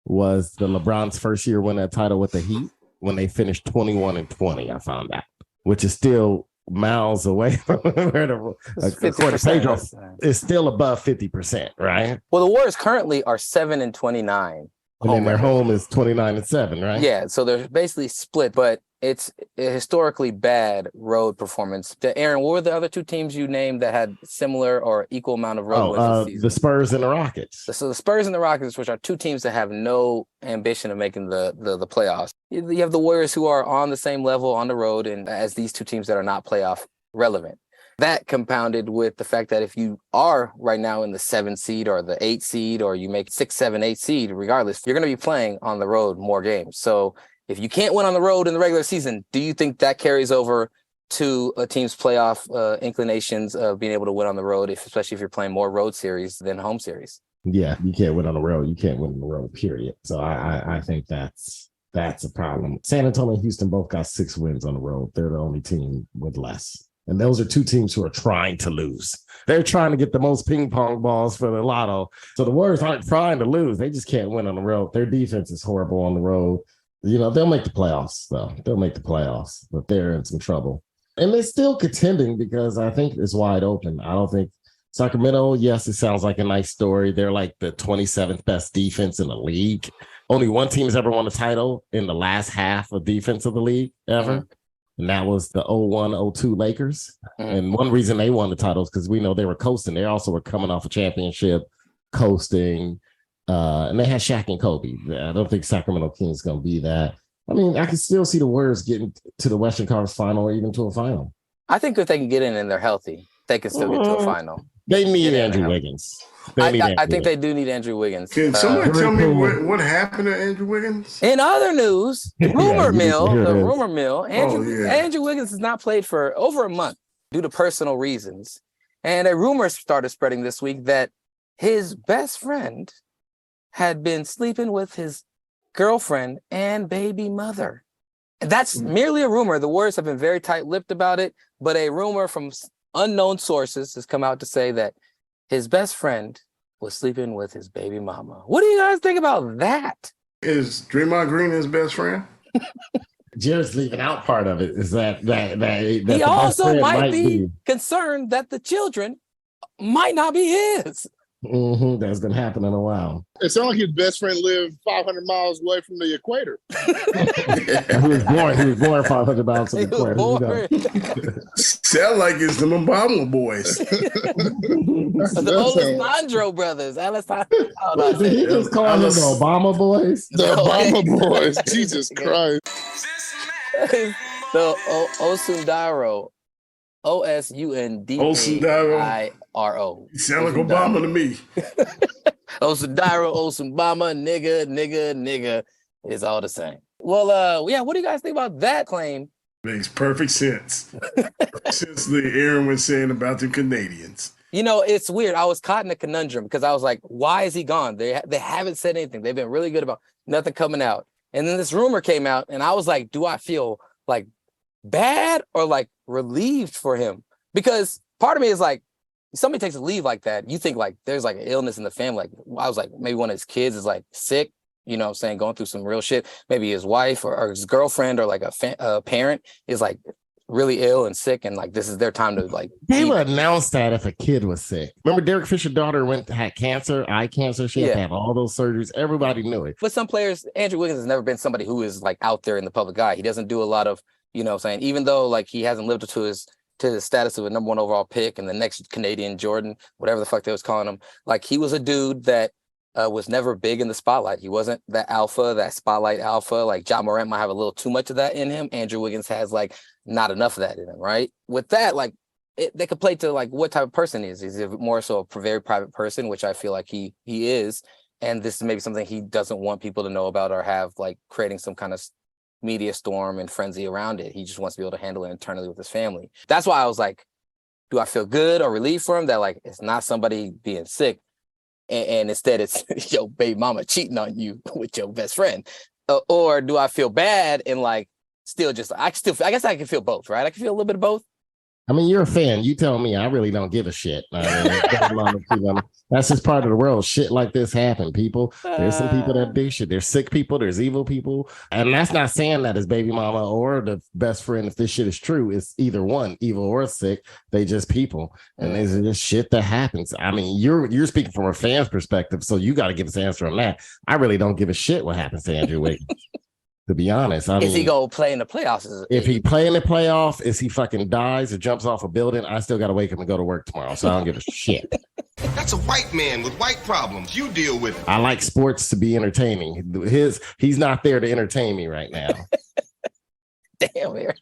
Speaker 3: was the LeBron's first year winning a title with the Heat when they finished 21-20. I found that, which is still miles away from where according to Pedro, it's still above 50%, right?
Speaker 6: Well, the Warriors currently are 7-29.
Speaker 3: And then their home is 29-7, right?
Speaker 6: Yeah, so they're basically split, but it's a historically bad road performance. Aaron, what were the other two teams you named that had similar or equal amount of road wins this season?
Speaker 3: The Spurs and the Rockets.
Speaker 6: So the Spurs and the Rockets, which are two teams that have no ambition of making the playoffs. You have the Warriors who are on the same level on the road and as these two teams that are not playoff relevant. That compounded with the fact that if you are right now in the 7 seed or the 8 seed, or you make 6, 7, 8 seed, regardless, you're going to be playing on the road more games. So if you can't win on the road in the regular season, do you think that carries over to a team's playoff inclinations of being able to win on the road, especially if you're playing more road series than home series?
Speaker 3: Yeah, you can't win on the road. You can't win on the road, period. So I think that's a problem. San Antonio and Houston both got 6 wins on the road. They're the only team with less. And those are two teams who are trying to lose. They're trying to get the most ping pong balls for the lotto. So the Warriors aren't trying to lose. They just can't win on the road. Their defense is horrible on the road. You know, they'll make the playoffs, though. They'll make the playoffs, but they're in some trouble. And they're still contending because I think it's wide open. I don't think Sacramento, yes, it sounds like a nice story. They're like the 27th best defense in the league. Only one team has ever won a title in the last half of defense of the league ever. Mm-hmm. And that was the 01-02 Lakers. Mm-hmm. And one reason they won the titles because we know they were coasting. They also were coming off a championship, coasting. And they had Shaq and Kobe. I don't think Sacramento Kings is going to be that. I mean, I can still see the Warriors getting to the Western Conference final or even to a final.
Speaker 6: I think if they can get in and they're healthy, they can still get to a final.
Speaker 3: They need Andrew Wiggins.
Speaker 6: I think they do need Andrew Wiggins.
Speaker 4: Can someone tell me what happened to Andrew Wiggins?
Speaker 6: In other news, rumor mill, Andrew Wiggins has not played for over a month due to personal reasons. And a rumor started spreading this week that his best friend had been sleeping with his girlfriend and baby mother. That's merely a rumor. The Warriors have been very tight-lipped about it, but a rumor from unknown sources has come out to say that his best friend was sleeping with his baby mama. What do you guys think about that?
Speaker 4: Is Draymond Green his best friend?
Speaker 3: Jared's leaving out part of it. Is that
Speaker 6: he also might be concerned that the children might not be his.
Speaker 3: Mm-hmm. That's been happening a while.
Speaker 9: It sounds like his best friend lived 500 miles away from the equator.
Speaker 3: He was born 500 miles from the equator.
Speaker 4: Sound like it's the Obama boys.
Speaker 6: The Alessandro brothers.
Speaker 3: Did he just call them the Obama boys?
Speaker 9: The Obama boys. Jesus Christ.
Speaker 6: The Osundaro. Osundaro.
Speaker 4: You sound like Obama to me.
Speaker 6: Osundaro, Osumbama, nigga. It's all the same. Well, what do you guys think about that claim?
Speaker 4: Makes perfect sense. Since the Aaron was saying about the Canadians.
Speaker 6: You know, it's weird. I was caught in a conundrum because I was like, why is he gone? They haven't said anything. They've been really good about nothing coming out. And then this rumor came out and I was like, do I feel like bad or like relieved for him? Because part of me is like, somebody takes a leave like that, you think like there's like an illness in the family. Like I was like, maybe one of his kids is like sick, you know what I'm saying, going through some real shit. Maybe his wife or his girlfriend or like a parent is like really ill and sick, and like this is their time to like.
Speaker 3: They would announce that if a kid was sick. Remember, Derek Fisher's daughter had cancer, eye cancer. She had to have all those surgeries. Everybody knew it.
Speaker 6: But some players, Andrew Wiggins has never been somebody who is like out there in the public eye. He doesn't do a lot of, you know what I'm saying, even though like he hasn't lived up to his status of a number 1 overall pick and the next Canadian Jordan, whatever the fuck they was calling him. Like he was a dude that was never big in the spotlight. He wasn't that alpha, that spotlight alpha. Like Ja Morant might have a little too much of that in him. Andrew Wiggins has like not enough of that in him, right? With that, like they could play to like what type of person he is. He's more so a very private person, which I feel like he is. And this is maybe something he doesn't want people to know about or have like creating some kind of media storm and frenzy around it. He just wants to be able to handle it internally with his family. That's why I was like, do I feel good or relieved for him that like it's not somebody being sick and instead it's your baby mama cheating on you with your best friend? Or do I feel bad and like still just I guess I can feel both, right? I can feel a little bit of both.
Speaker 3: I mean, you're a fan. You tell me. I really don't give a shit. That's just part of the world. Shit like this happen, people. There's some people that do shit. There's sick people. There's evil people. And that's not saying that his baby mama or the best friend, if this shit is true, it's either one, evil or sick. They just people. And there's just shit that happens. I mean, you're speaking from a fan's perspective, so you got to give us an answer on that. I really don't give a shit what happens to Andrew Wiggins. To be honest, I mean,
Speaker 6: is he gonna play in the playoffs?
Speaker 3: If he play in the playoff, is he fucking dies or jumps off a building? I still got to wake up and go to work tomorrow, so I don't give a shit.
Speaker 1: That's a white man with white problems. You deal with it.
Speaker 3: I like sports to be entertaining. He's not there to entertain me right now.
Speaker 6: Damn, man.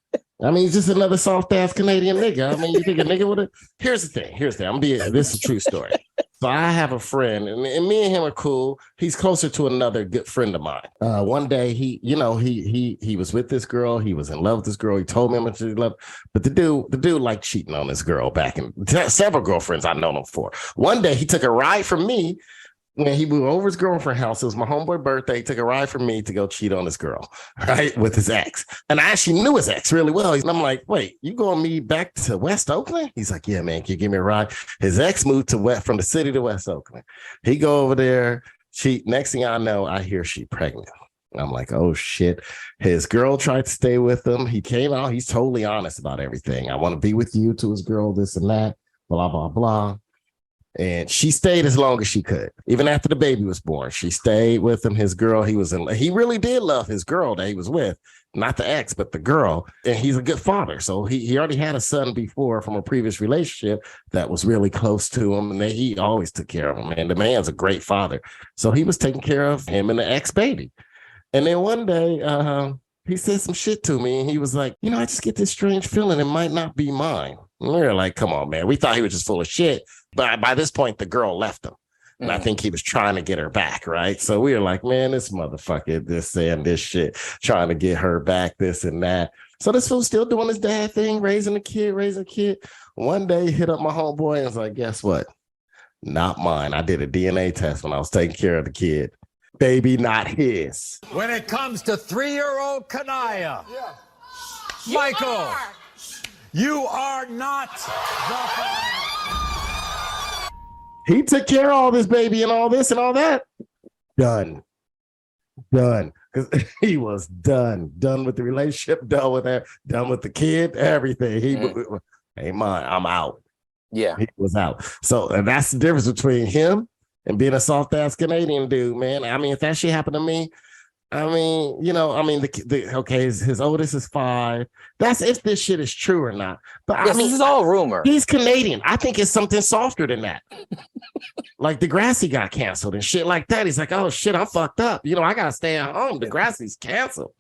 Speaker 3: I mean, he's just another soft ass Canadian nigga. I mean, you think a nigga would have? Here's the thing. This is a true story. So I have a friend, and me and him are cool. He's closer to another good friend of mine. One day, he was with this girl. He was in love with this girl. He told me how much he loved, but the dude liked cheating on this girl back in several girlfriends I've known him for. One day, he took a ride from me. When he moved over his girlfriend's house, it was my homeboy birthday. He took a ride from me to go cheat on this girl, right, with his ex. And I actually knew his ex really well. And I'm like, wait, you going me back to West Oakland? He's like, yeah, man, can you give me a ride? His ex moved from the city to West Oakland. He go over there, cheat. Next thing I know, I hear she pregnant. I'm like, oh, shit. His girl tried to stay with him. He came out. He's totally honest about everything. I want to be with you, to his girl, this and that, blah, blah, blah. And she stayed as long as she could. Even after the baby was born, she stayed with him. His girl, he really did love his girl that he was with, not the ex, but the girl. And he's a good father. So he already had a son before from a previous relationship that was really close to him. And he always took care of him. And the man's a great father. So he was taking care of him and the ex baby. And then one day, he said some shit to me. And he was like, I just get this strange feeling. It might not be mine. And we were like, come on, man. We thought he was just full of shit. But by this point, the girl left him. And I think he was trying to get her back, right? So we were like, man, this motherfucker, this saying this shit, trying to get her back, this and that. So this fool's still doing his dad thing, raising a kid. One day, hit up my homeboy and was like, guess what? Not mine. I did a DNA test when I was taking care of the kid. Baby, not his.
Speaker 22: When it comes to 3-year-old Kanaya, Michael, you are not the father.
Speaker 3: He took care of all this baby and all this and all that. Done. Because he was done with the relationship, done with her, done with the kid, everything. Hey, mine, I'm out.
Speaker 6: Yeah.
Speaker 3: He was out. So and that's the difference between him and being a soft ass Canadian dude, man. I mean, if that shit happened to me, his oldest is 5. That's if this shit is true or not. But
Speaker 6: this is all rumor.
Speaker 3: He's Canadian. I think it's something softer than that. Like Degrassi got canceled and shit like that. He's like, oh shit, I'm fucked up. I gotta stay at home. Degrassi's canceled.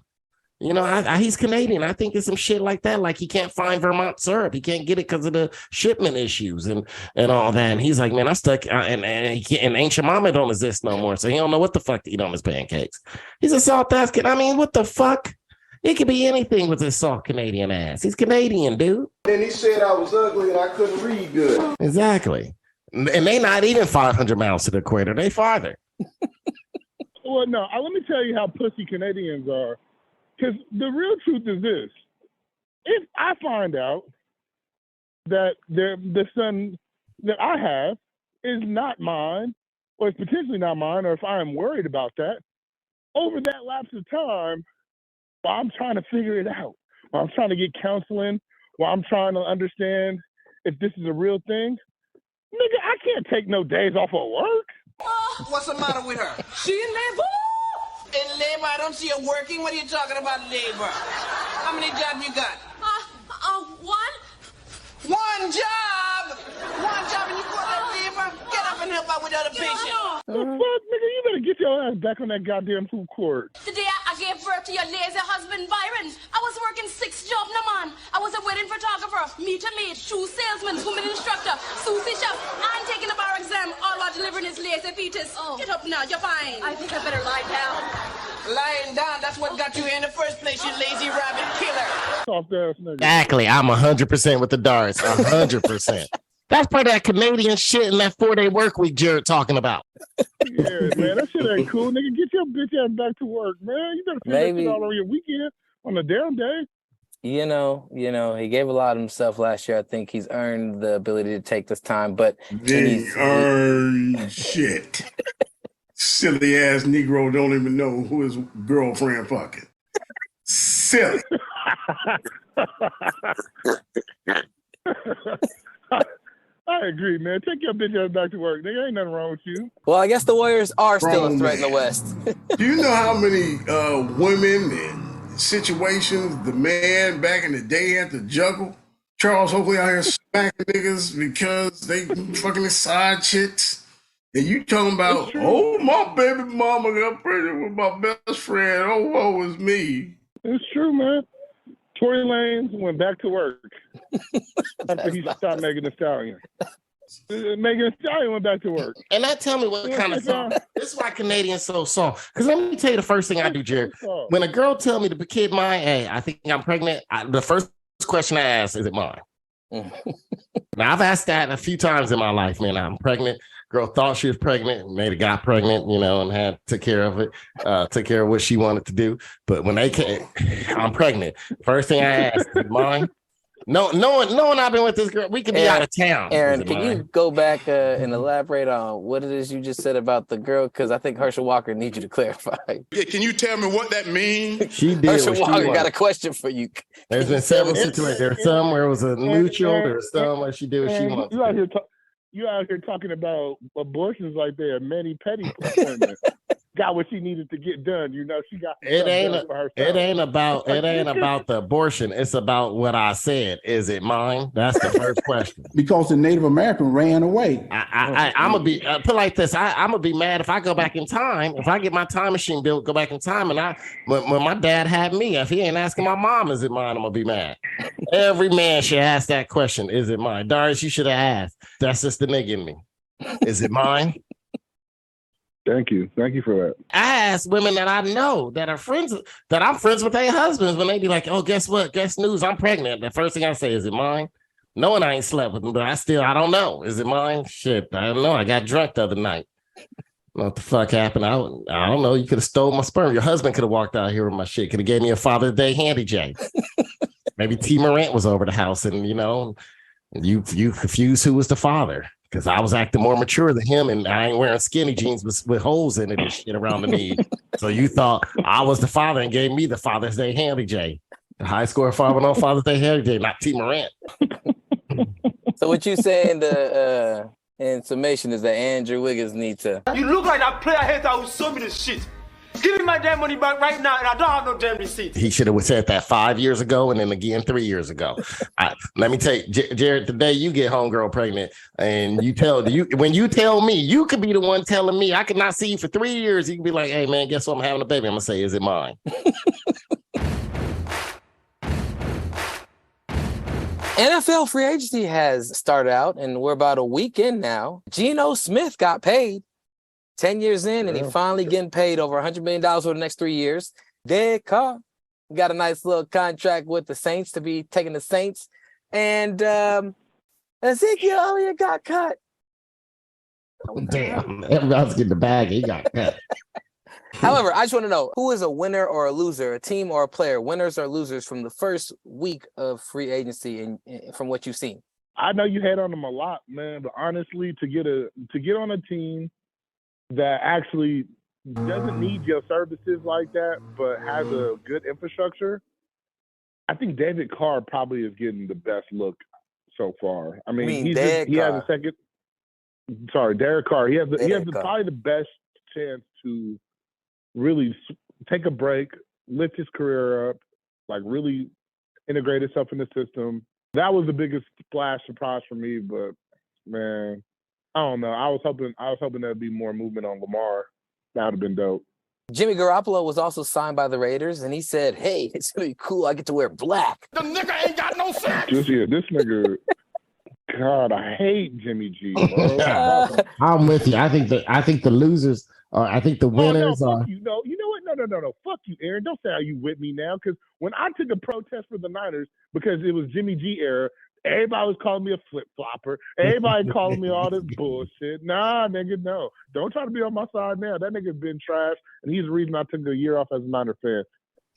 Speaker 3: He's Canadian. I think it's some shit like that. Like he can't find Vermont syrup. He can't get it because of the shipment issues and all that. And he's like, man, I'm stuck. And ancient mama don't exist no more. So he don't know what the fuck to eat on his pancakes. He's a soft ass kid. I mean, what the fuck? It could be anything with this soft Canadian ass. He's Canadian, dude.
Speaker 1: And he said I was ugly and I couldn't read good.
Speaker 3: Exactly. And they not even 500 miles to the equator. They farther.
Speaker 5: Well, no. Let me tell you how pussy Canadians are. Because the real truth is this. If I find out that the son that I have is not mine, or it's potentially not mine, or if I am worried about that, over that lapse of time, while I'm trying to figure it out, while I'm trying to get counseling, while I'm trying to understand if this is a real thing, nigga, I can't take no days off of work.
Speaker 20: What's the matter with her? She in labor. In labor? I don't see her working. What are you talking about labor? How many jobs you got? One. One job? One job and you call that labor? Get up and help out with other patients.
Speaker 5: The fuck, nigga? You better get your ass back on that goddamn food court.
Speaker 23: The day I gave birth to your lazy husband, Byron, I was working 6 jobs, no man. I was a wedding photographer, meter maid, shoe salesman, swimming instructor, sushi chef, and taking a bar exam, all while delivering his lazy fetus. Get up now, you're fine. I think I better lie down.
Speaker 20: Lying down, that's what got you here in the first place, you lazy rabbit killer.
Speaker 5: Soft ass nigga.
Speaker 3: Exactly. I'm 100% with the darts. 100%. That's part of that Canadian shit and that 4-day work week Jared talking about.
Speaker 5: Yeah, man, that shit ain't cool, nigga. Get your bitch ass back to work, man. You better figure that shit out on your weekend, on a damn day.
Speaker 6: You know, he gave a lot of himself last year. I think he's earned the ability to take this time, but
Speaker 4: Didn't earn shit. Silly ass Negro don't even know who his girlfriend fucking. Silly.
Speaker 5: I agree, man. Take your bitch ass back to work. Nigga, ain't nothing wrong with you.
Speaker 6: Well, I guess the Warriors are still a
Speaker 4: Wrong
Speaker 6: threat in
Speaker 4: man.
Speaker 6: the West.
Speaker 4: Do you know how many women and situations the man back in the day had to juggle? Charles Oakley out here smacking niggas because they fucking his side chicks. And you talking about, oh, my baby mama got pregnant with my best friend. Oh, woe is me.
Speaker 5: It's true, man. Tory Lanez went back to work after he stopped Megan Thee Stallion. Megan Thee Stallion went back to work.
Speaker 3: And that tell me what kind of song. This is why Canadians so soft. Because let me tell you the first thing I do, Jared. When a girl tell me the kid mine, hey, I think I'm pregnant, the first question I ask, is it mine? Now, I've asked that a few times in my life, man. I'm pregnant. Girl thought she was pregnant, made a guy pregnant, you know, and took care of it, took care of what she wanted to do. But when they came, I'm pregnant. First thing I asked, is mine? No, knowing I've been with this girl, we could be out of town.
Speaker 6: Aaron, can you go back and elaborate on what it is you just said about the girl? Because I think Herschel Walker needs you to clarify.
Speaker 21: Yeah, can you tell me what that means?
Speaker 3: She did.
Speaker 6: Herschel
Speaker 3: what she
Speaker 6: Walker got
Speaker 3: wanted.
Speaker 6: a question for you.
Speaker 3: There's been several situations. There's some where it was a mutual. There's some where she did what she wanted.
Speaker 5: You out here talking about abortions like they're a mani-pedi appointment. Got what she needed to get done. You know, she got
Speaker 3: It ain't about the abortion. It's about what I said. Is it mine? That's the first question.
Speaker 2: Because the Native American ran away.
Speaker 3: I'm gonna be put like this. I'm gonna be mad if I go back in time. If I get my time machine built, go back in time, and when my dad had me, if he ain't asking my mom, is it mine? I'm gonna be mad. Every man should ask that question. Is it mine? Darius, you should have asked. That's just the nigga in me. Is it mine?
Speaker 5: Thank you for that.
Speaker 3: I ask women that I know that are friends, that I'm friends with their husbands, when they be like, oh, guess what? Guess news, I'm pregnant. The first thing I say, is it mine? Knowing I ain't slept with them, but I don't know. Is it mine? Shit, I don't know. I got drunk the other night. What the fuck happened? I don't know. You could have stole my sperm. Your husband could have walked out here with my shit. Could have gave me a Father's Day handy J. Maybe T. Morant was over the house and, you know, you confused who was the father. Because I was acting more mature than him, and I ain't wearing skinny jeans with holes in it and shit around the knee. So you thought I was the father and gave me the Father's Day handy J. The high score 5-0 Father's Day handy J, not T. Morant.
Speaker 6: So what you saying in summation is that Andrew Wiggins needs to...
Speaker 7: You look like that player hater who sold me this shit. Give me my damn money back right now, and I don't have no damn receipt.
Speaker 3: He should have said that 5 years ago and then again 3 years ago. Let me tell you, Jared, the day you get homegirl pregnant and when you tell me, you could be the one telling me, I could not see you for 3 years. You can be like, hey, man, guess what? I'm having a baby. I'm going to say, is it mine?
Speaker 6: NFL free agency has started out, and we're about a week in now. Geno Smith got paid. 10 years in, and he finally getting paid over $100 million over the next 3 years. Derek Carr got a nice little contract with the Saints to be taking the Saints. And Ezekiel Elliott got cut.
Speaker 3: Damn, everybody's getting the bag. He got cut.
Speaker 6: However, I just want to know, who is a winner or a loser, a team or a player, winners or losers from the first week of free agency and from what you've seen?
Speaker 5: I know you hate on them a lot, man, but honestly, to get on a team that actually doesn't need your services like that, but has a good infrastructure, I think David Carr probably is getting the best look so far. I mean, he has a second. Sorry, Derek Carr. He has probably the best chance to really take a break, lift his career up, like really integrate himself in the system. That was the biggest splash surprise for me, but man, I don't know. I was hoping there'd be more movement on Lamar. That would have been dope.
Speaker 6: Jimmy Garoppolo was also signed by the Raiders, and he said, hey, it's going to be cool. I get to wear black.
Speaker 21: The nigga ain't got no sense.
Speaker 5: This nigga, God, I hate Jimmy G, bro.
Speaker 3: I'm with you. I think the losers are, I think the winners
Speaker 5: fuck
Speaker 3: are.
Speaker 5: You know what? No. Fuck you, Aaron. Don't say, are you with me now? Because when I took a protest for the Niners, because it was Jimmy G era, everybody was calling me a flip-flopper. Everybody calling me all this bullshit. Nah, nigga, no. Don't try to be on my side now. That nigga been trash, and he's the reason I took a year off as a Niner fan.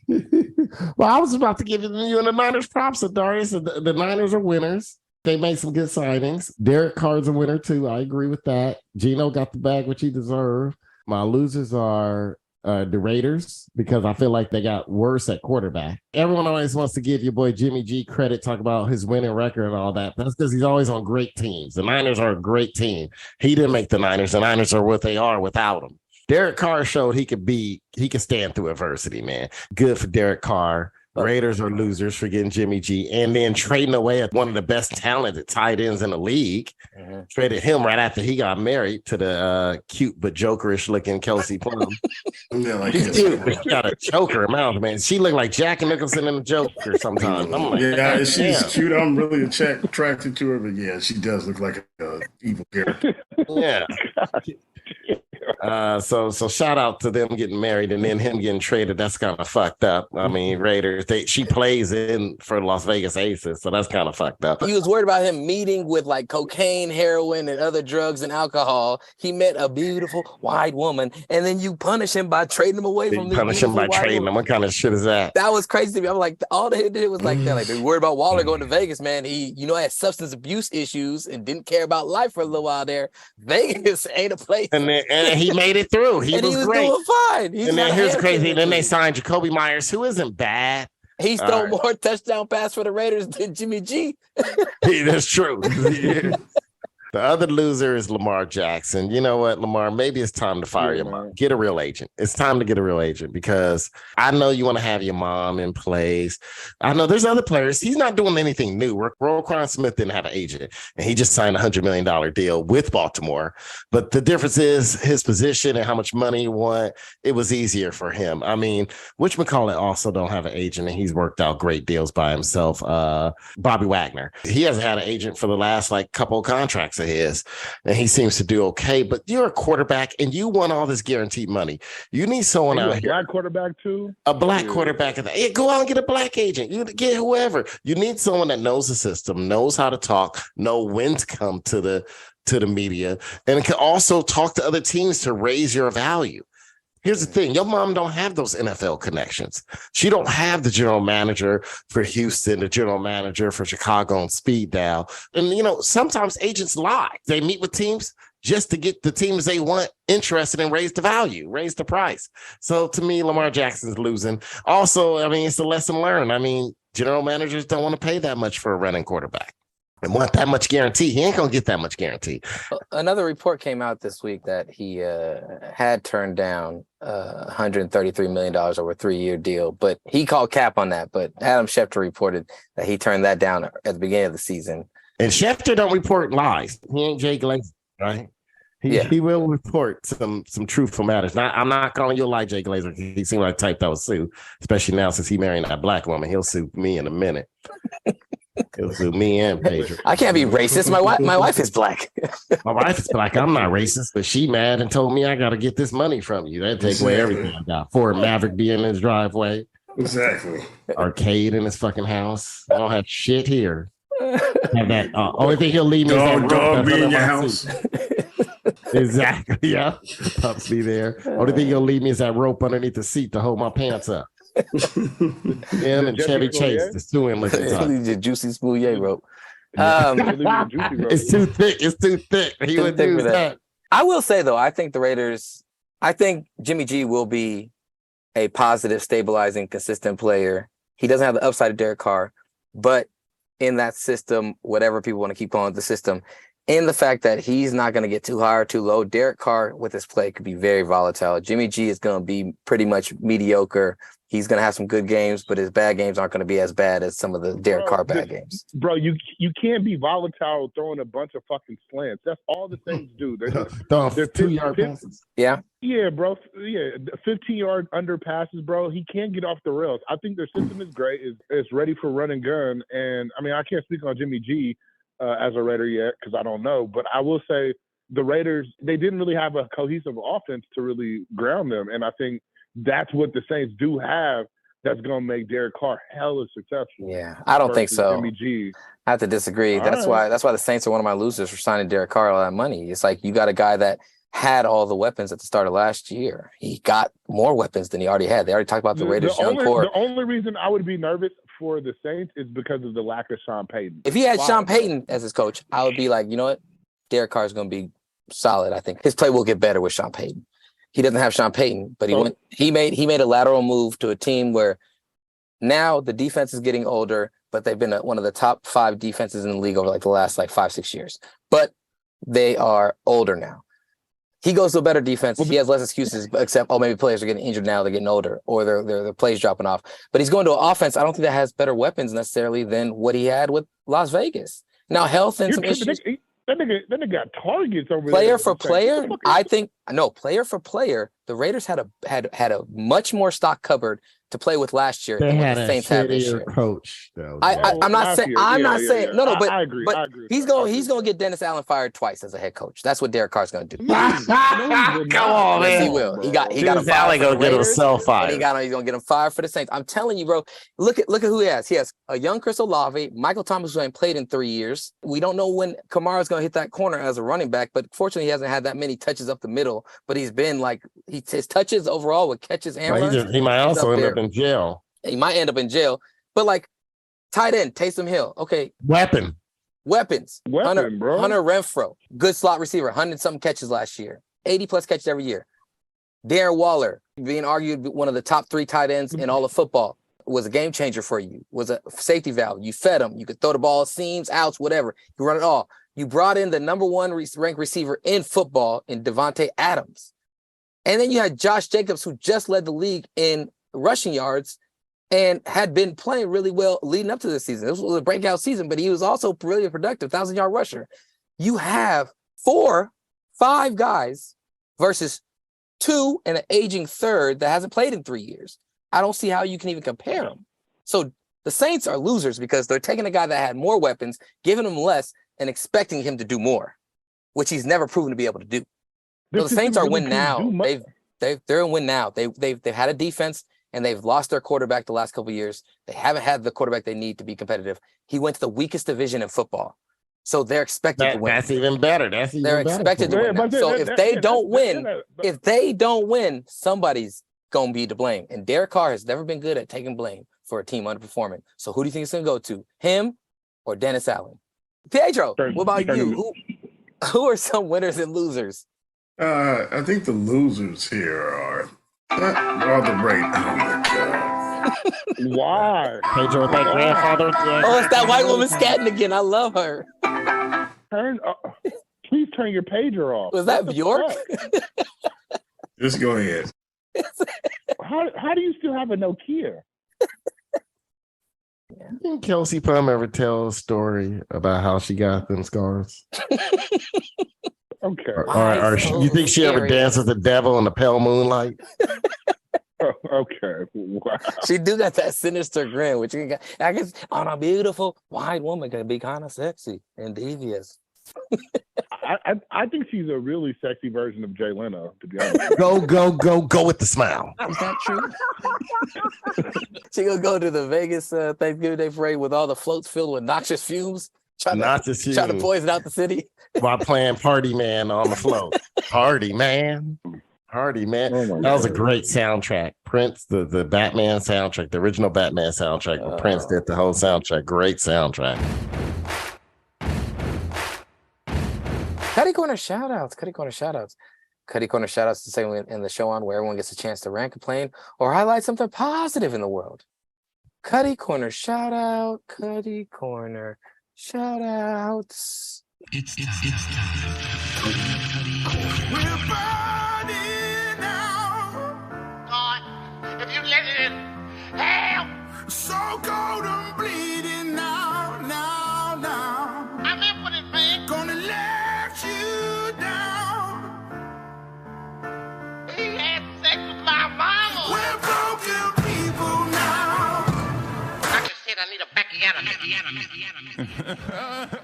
Speaker 3: Well, I was about to give you and the Niners props, Darius. The Niners are winners. They made some good signings. Derek Carr's a winner too. I agree with that. Geno got the bag, which he deserved. My losers are the Raiders, because I feel like they got worse at quarterback. Everyone always wants to give your boy Jimmy G credit, talk about his winning record and all that. That's because he's always on great teams. The Niners are a great team. He didn't make the Niners. The Niners are what they are without him. Derek Carr showed he could stand through adversity, man. Good for Derek Carr. Raiders are losers for getting Jimmy G and then trading away at one of the best talented tight ends in the league. Mm-hmm. Traded him right after he got married to the cute but jokerish looking Kelsey Plum. She's cute, but she got a choker mouth, man. She looked like Jack Nicholson in the Joker sometimes. I'm like,
Speaker 4: yeah, she's cute. I'm really attracted to her, but yeah, she does look like an evil character.
Speaker 3: Yeah. So shout out to them getting married and then him getting traded. That's kind of fucked up. I mean, Raiders, she plays in for Las Vegas Aces, so that's kind of fucked up.
Speaker 6: He was worried about him meeting with like cocaine, heroin, and other drugs and alcohol. He met a beautiful white woman, and then you punish him by trading him away from this
Speaker 3: punish him by trading
Speaker 6: woman.
Speaker 3: him. What kind of shit is that?
Speaker 6: That was crazy to me. I'm like, all they did was like that. Like, they worried about Waller going to Vegas, man. He, had substance abuse issues and didn't care about life for a little while there. Vegas ain't a place.
Speaker 3: And he made it through. He was great.
Speaker 6: Doing fine.
Speaker 3: And then here's crazy. Then they signed Jacoby Myers, who isn't bad.
Speaker 6: He's thrown more touchdown pass for the Raiders than Jimmy G.
Speaker 3: That's true. The other loser is Lamar Jackson. You know what, Lamar? Maybe it's time to fire your mom. Get a real agent. It's time to get a real agent, because I know you want to have your mom in place. I know there's other players. He's not doing anything new. Roquan Smith didn't have an agent, and he just signed a $100 million deal with Baltimore. But the difference is his position and how much money he want. It was easier for him. I mean, whatchamacallit also don't have an agent, and he's worked out great deals by himself. Bobby Wagner. He hasn't had an agent for the last couple of contracts of his, and he seems to do okay. But you're a quarterback and you want all this guaranteed money. You need someone out here.
Speaker 5: Black quarterback too.
Speaker 3: A black quarterback. Yeah, go out and get a black agent. You get whoever. You need someone that knows the system, knows how to talk, know when to come to the media, and can also talk to other teams to raise your value. Here's the thing. Your mom don't have those NFL connections. She don't have the general manager for Houston, the general manager for Chicago and speed dial. And, sometimes agents lie. They meet with teams just to get the teams they want interested and raise the value, raise the price. So to me, Lamar Jackson's losing. Also, I mean, it's a lesson learned. I mean, general managers don't want to pay that much for a running quarterback. And want that much guarantee. He ain't gonna get that much guarantee.
Speaker 6: Another report came out this week that he had turned down $133 million over a 3-year deal, but he called cap on that. But Adam Schefter reported that he turned that down at the beginning of the season.
Speaker 3: And Schefter don't report lies. He ain't Jay Glazer, right? He will report some truthful matters. I'm not calling you a lie, Jay Glazer. He seemed like the type that would sue, especially now since he married that black woman. He'll sue me in a minute. He'll sue me and Pedro.
Speaker 6: I can't be racist. My wife is black.
Speaker 3: My wife is black. I'm not racist, but she mad and told me I got to get this money from you. That take away everything I got. Ford Maverick being in his driveway.
Speaker 4: Exactly.
Speaker 3: Arcade in his fucking house. I don't have shit here. Have that. Only thing he'll leave me is that
Speaker 4: dog be in your house.
Speaker 3: Exactly. Yeah. Pups be there. Only thing he'll leave me is that rope underneath the seat to hold my pants up. Him and Chevy Chase, the suing looking
Speaker 6: the Jussie Smolllett rope.
Speaker 3: It's too thick. It's too thick. He would do that.
Speaker 6: I will say though, I think Jimmy G will be a positive, stabilizing, consistent player. He doesn't have the upside of Derek Carr, but in that system, whatever people want to keep calling it the system, in the fact that he's not going to get too high or too low, Derek Carr with his play could be very volatile. Jimmy G is going to be pretty much mediocre. He's going to have some good games, but his bad games aren't going to be as bad as some of the Derek Carr bad games.
Speaker 5: Bro, you can't be volatile throwing a bunch of fucking slants. That's all the Saints do. They're
Speaker 3: 2-yard passes.
Speaker 6: Yeah.
Speaker 5: Yeah, bro. Yeah, 15-yard under passes, bro. He can't get off the rails. I think their system is great. It's ready for run and gun. And, I mean, I can't speak on Jimmy G as a Raider yet because I don't know. But I will say the Raiders, they didn't really have a cohesive offense to really ground them. And I think that's what the Saints do have that's going to make Derek Carr hella successful.
Speaker 6: Yeah, I don't think so.
Speaker 5: Jimmy G.
Speaker 6: I have to disagree. That's why the Saints are one of my losers for signing Derek Carr all that money. It's like you got a guy that had all the weapons at the start of last year. He got more weapons than he already had. They already talked about the Raiders' young core.
Speaker 5: The only reason I would be nervous for the Saints is because of the lack of Sean Payton.
Speaker 6: If he had Sean Payton as his coach, I would be like, you know what? Derek Carr is going to be solid. I think his play will get better with Sean Payton. He doesn't have Sean Payton, but he made a lateral move to a team where now the defense is getting older, but they've been one of the top 5 defenses in the league over like the last 5-6 years. But they are older now. He goes to a better defense. He has less excuses, except maybe players are getting injured now. They're getting older, or their plays dropping off. But he's going to an offense. I don't think that has better weapons necessarily than what he had with Las Vegas. Now health and some issues.
Speaker 5: That nigga got targets over
Speaker 6: player
Speaker 5: there.
Speaker 6: For player, I think player for player, the Raiders had a much more stock cupboard to play with last year.
Speaker 3: They
Speaker 6: than
Speaker 3: had
Speaker 6: what the
Speaker 3: a
Speaker 6: Saints have this year.
Speaker 3: coach, though.
Speaker 6: I'm not saying. But
Speaker 5: I agree.
Speaker 6: He's going to get Dennis Allen fired twice as a head coach. That's what Derek Carr's going to do.
Speaker 3: Come on, man.
Speaker 6: He will. He got him fired.
Speaker 3: Allen gonna get himself fired.
Speaker 6: He's going to get him fired for the Saints. I'm telling you, bro. Look at who he has. He has a young Chris Olave, Michael Thomas, who ain't played in 3 years. We don't know when Kamara's going to hit that corner as a running back, but fortunately, he hasn't had that many touches up the middle. But he's been his touches overall with catches and runs.
Speaker 3: He might also end up in jail.
Speaker 6: He might end up in jail, but tight end, Taysom Hill. Okay.
Speaker 3: Weapons.
Speaker 6: Hunter
Speaker 5: bro.
Speaker 6: Renfro, good slot receiver, 100-something catches last year, 80+ catches every year. Darren Waller, being argued one of the top 3 tight ends in all of football, was a game changer for you, was a safety valve. You fed him. You could throw the ball, seams, outs, whatever. You run it all. You brought in the number 1 ranked receiver in football in Devontae Adams. And then you had Josh Jacobs, who just led the league in rushing yards and had been playing really well leading up to this season. This was a breakout season, but he was also really productive, 1,000-yard rusher. You have 5 guys versus 2 and an aging third that hasn't played in 3 years. I don't see how you can even compare them. So the Saints are losers because they're taking a guy that had more weapons, giving him less, and expecting him to do more, which he's never proven to be able to do. So the Saints are win now. They're in win now. They've had a defense. And they've lost their quarterback the last couple of years. They haven't had the quarterback they need to be competitive. He went to the weakest division in football. So they're expected to win.
Speaker 3: That's even better. They're
Speaker 6: expected to win. So if they don't win, somebody's going to be to blame. And Derek Carr has never been good at taking blame for a team underperforming. So who do you think it's going to go to? Him or Dennis Allen? Pedro, what about you? Who are some winners and losers?
Speaker 4: I think the losers here are the Raiders. Oh my God!
Speaker 5: Why?
Speaker 3: Pedro with that grandfather.
Speaker 6: Oh, it's that white woman scatting again. I love her.
Speaker 5: Please turn your pager off.
Speaker 6: Was that Bjork?
Speaker 4: Just go ahead.
Speaker 5: How do you still have a Nokia?
Speaker 3: Didn't Kelsey Plum ever tell a story about how she got them scars?
Speaker 5: Okay.
Speaker 3: Or you think she ever danced with the devil in the pale moonlight?
Speaker 5: Okay. Wow.
Speaker 6: She do got that sinister grin, which I guess on a beautiful white woman can be kind of sexy and devious.
Speaker 5: I think she's a really sexy version of Jay Leno, to be honest.
Speaker 3: Go with the smile.
Speaker 6: Is that true? She gonna go to the Vegas Thanksgiving Day parade with all the floats filled with noxious fumes, trying to poison out the city.
Speaker 3: While playing Party Man on the float. Party Man. Oh that was a great soundtrack. Prince, the Batman soundtrack, the original Batman soundtrack, where Prince did the whole soundtrack. Great soundtrack.
Speaker 6: Cutty Corner Shoutouts. Cutty Corner Shoutouts to say in the show on where everyone gets a chance to rant, complain, or highlight something positive in the world. Cutty Corner Shoutout. Cutty Corner Shoutouts.
Speaker 20: It's time. We're burning now. God, if you let it in, hell. So cold and bleeding now. I'm in for this, man. Gonna let you down. He had sex with my mama. We're broken people now. I just said I need a backy animal.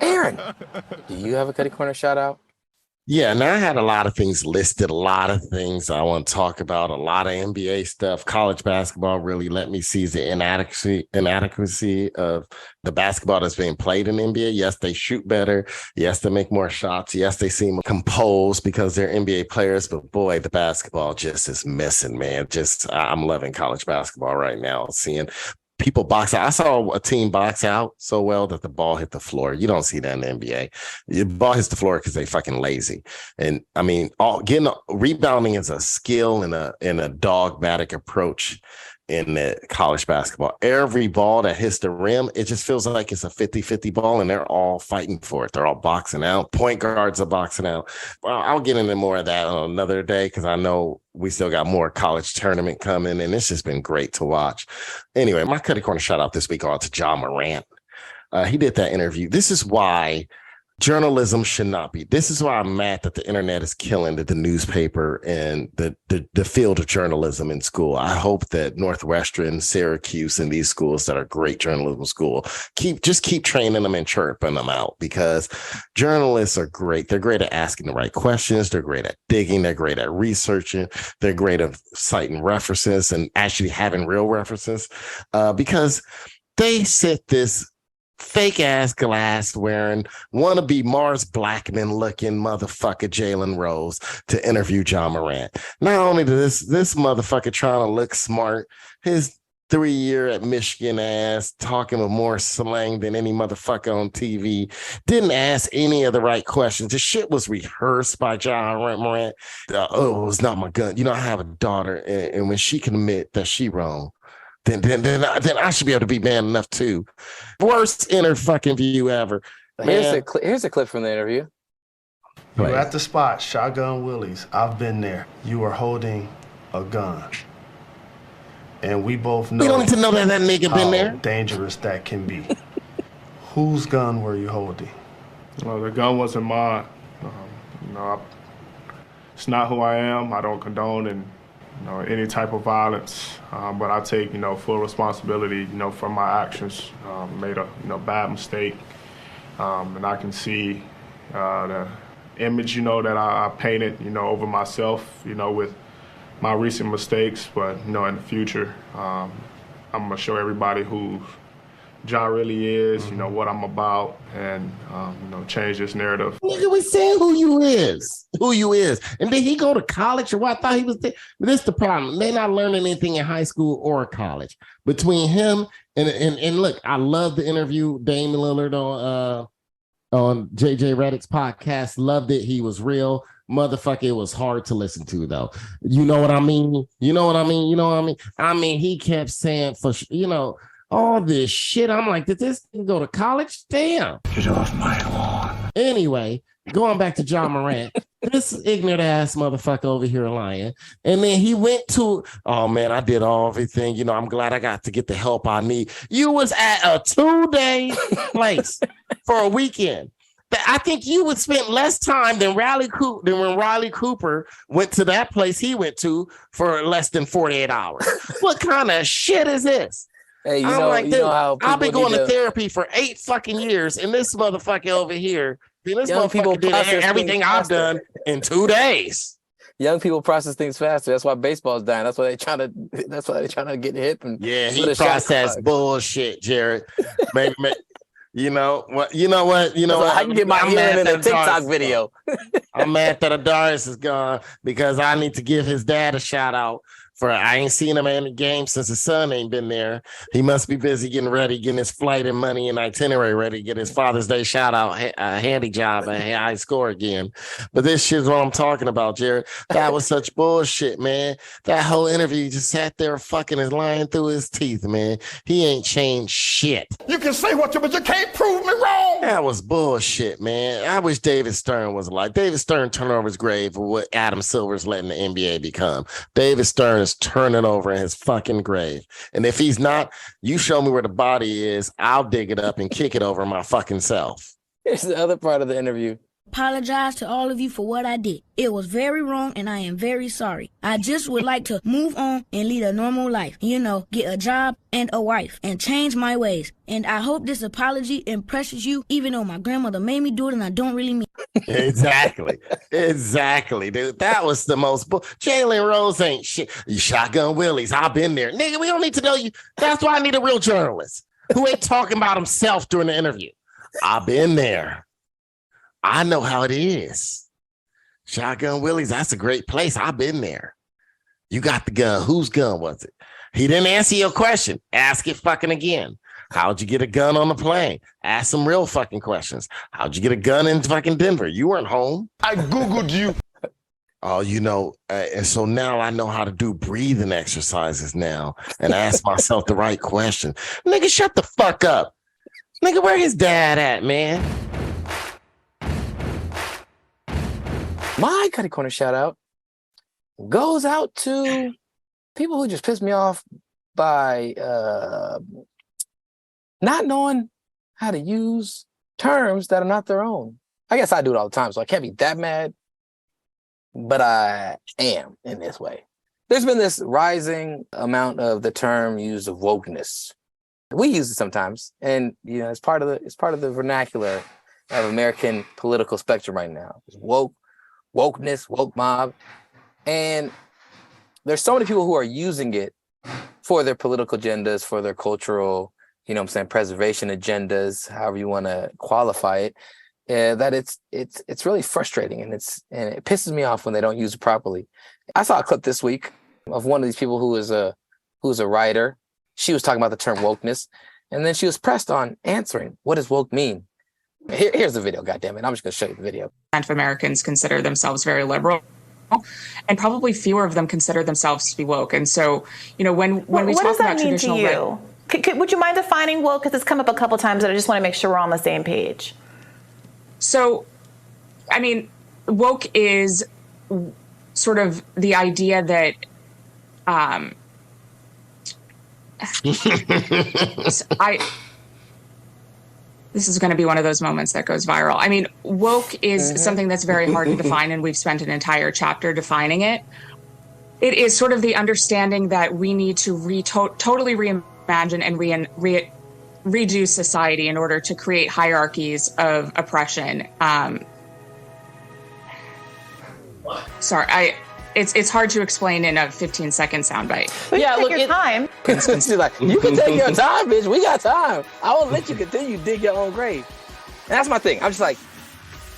Speaker 6: Aaron, do you have a Cutty Corner shout out?
Speaker 3: Yeah, now I had a lot of things listed, a lot of things I want to talk about, a lot of NBA stuff. College basketball really let me see the inadequacy of the basketball that's being played in the NBA. Yes, they shoot better. Yes, they make more shots. Yes, they seem composed because they're NBA players. But boy, the basketball just is missing, man. I'm loving college basketball right now, seeing people box out. I saw a team box out so well that the ball hit the floor. You don't see that in the NBA. The ball hits the floor because they fucking lazy. And I mean, rebounding is a skill and a dogmatic approach in the college basketball. Every ball that hits the rim, it just feels like it's a 50-50 ball, and they're all fighting for it. They're all boxing out. Point guards are boxing out. Well, I'll get into more of that on another day because I know we still got more college tournament coming, and it's just been great to watch. Anyway, my Cutty Corner shout out this week to Ja Morant. He did that interview. This is why journalism should not be. This is why I'm mad that the internet is killing the newspaper and the field of journalism in school. I hope that Northwestern, Syracuse, and these schools that are great journalism school keep training them and chirping them out, because journalists are great. They're great at asking the right questions. They're great at digging. They're great at researching. They're great at citing references and actually having real references, because they set this fake ass glass wearing wannabe Mars Blackman looking motherfucker Jalen Rose to interview Ja Morant. Not only does this motherfucker trying to look smart, his 3-year at Michigan ass talking with more slang than any motherfucker on TV, didn't ask any of the right questions. The shit was rehearsed by Ja Morant. It was not my gun. I have a daughter, and when she can admit that she wrong, then I should be able to be man enough too. Worst fucking view ever.
Speaker 6: Here's a clip from the interview.
Speaker 8: You're at the spot, Shotgun Willie's. I've been there. You are holding a gun. And we both know.
Speaker 3: We don't need to know that nigga been there.
Speaker 8: Dangerous that can be. Whose gun were you holding?
Speaker 10: Well, the gun wasn't mine. It's not who I am. I don't condone any type of violence, but I take full responsibility for my actions. Made a bad mistake, and I can see the image that I painted over myself with my recent mistakes. But in the future, I'm gonna show everybody who Ja really is, what I'm about, and change this narrative.
Speaker 3: Nigga, we said who you is. And then he go to college, or what? I thought he was there. But this is the problem. They're not learning anything in high school or college. Between him and look, I love the interview Dame Lillard on JJ Redick's podcast. Loved it. He was real. Motherfucker, it was hard to listen to though. You know what I mean? I mean, he kept saying all this shit. I'm like, did this thing go to college? Damn. Get off my lawn. Anyway, going back to Ja Morant, this ignorant ass motherfucker over here lying. And then he went to, oh man, I did everything. I'm glad I got to get the help I need. You was at a 2-day place for a weekend. I think you would spend less time than when Riley Cooper went to that place he went to for less than 48 hours. What kind of shit is this?
Speaker 6: Hey, you know how
Speaker 3: I've been going to therapy for 8 fucking years, and this motherfucker over here, motherfucker did everything I've done in 2 days.
Speaker 6: Young people process things faster. That's why baseball's dying. That's why they're trying to get hip and
Speaker 3: he processed bullshit, Jared. Maybe. You know what?
Speaker 6: I can get my hearing in a TikTok video.
Speaker 3: I'm mad that Adaris is gone because I need to give his dad a shout out. I ain't seen him in the game since his son ain't been there. He must be busy getting ready, getting his flight and money and itinerary ready, get his Father's Day shout out, handy job, and high score again. But this shit's what I'm talking about, Jared. That was such bullshit, man. That whole interview, he just sat there fucking his lying through his teeth, man. He ain't changed shit.
Speaker 21: You can say what but you can't prove me wrong.
Speaker 3: That was bullshit, man. I wish David Stern was like. David Stern turned over his grave for what Adam Silver's letting the NBA become. David Stern is turning over in his fucking grave. And if he's not, you show me where the body is, I'll dig it up and kick it over my fucking self.
Speaker 6: Here's the other part of the interview.
Speaker 23: Apologize to all of you for what I did. It was very wrong and I am very sorry. I just would like to move on and lead a normal life. You know, get a job and a wife and change my ways. And I hope this apology impresses you, even though my grandmother made me do it and I don't really mean it.
Speaker 3: Exactly, dude. That was the most Jalen Rose ain't shit. You Shotgun Willies. I've been there. Nigga, we don't need to know you. That's why I need a real journalist who ain't talking about himself during the interview. I've been there. I know how it is. Shotgun Willie's, that's a great place. I've been there. You got the gun. Whose gun was it? He didn't answer your question. Ask it fucking again. How'd you get a gun on the plane? Ask some real fucking questions. How'd you get a gun in fucking Denver? You weren't home. I Googled you. Oh, you know, and so now I know how to do breathing exercises now and ask myself the right question. Nigga, shut the fuck up. Nigga, where his dad at, man?
Speaker 6: My Cutty Corner shout out goes out to people who just piss me off by not knowing how to use terms that are not their own. I guess I do it all the time, so I can't be that mad, but I am in this way. There's been this rising amount of the term used of wokeness. We use it sometimes, and you know, it's part of the vernacular of American political spectrum right now. It's wokeness, woke mob. And there's so many people who are using it for their political agendas, for their cultural, you know what I'm saying, preservation agendas, however you want to qualify it, that it's really frustrating and it pisses me off when they don't use it properly. I saw a clip this week of one of these people who's a writer. She was talking about the term wokeness, and then she was pressed on answering, what does woke mean? Here's the video, goddammit. I'm just going to show you the video.
Speaker 11: Of Americans consider themselves very liberal, and probably fewer of them consider themselves to be woke. And so, you know, when we talk about traditional,
Speaker 13: what does that mean to you? Would you mind defining woke? Because it's come up a couple times, and I just want to make sure we're on the same page. So, I mean, woke is sort of the idea that this is going to be one of those moments that goes viral. I mean, woke is something that's very hard to define, and we've spent an entire chapter defining it. It is sort of the understanding that we need to totally reimagine and redo society in order to create hierarchies of oppression. It's hard to explain in a 15-second soundbite. Yeah, look, your time.
Speaker 6: She's like, you can take your time, bitch. We got time. I won't let you continue to dig your own grave. And that's my thing. I'm just like,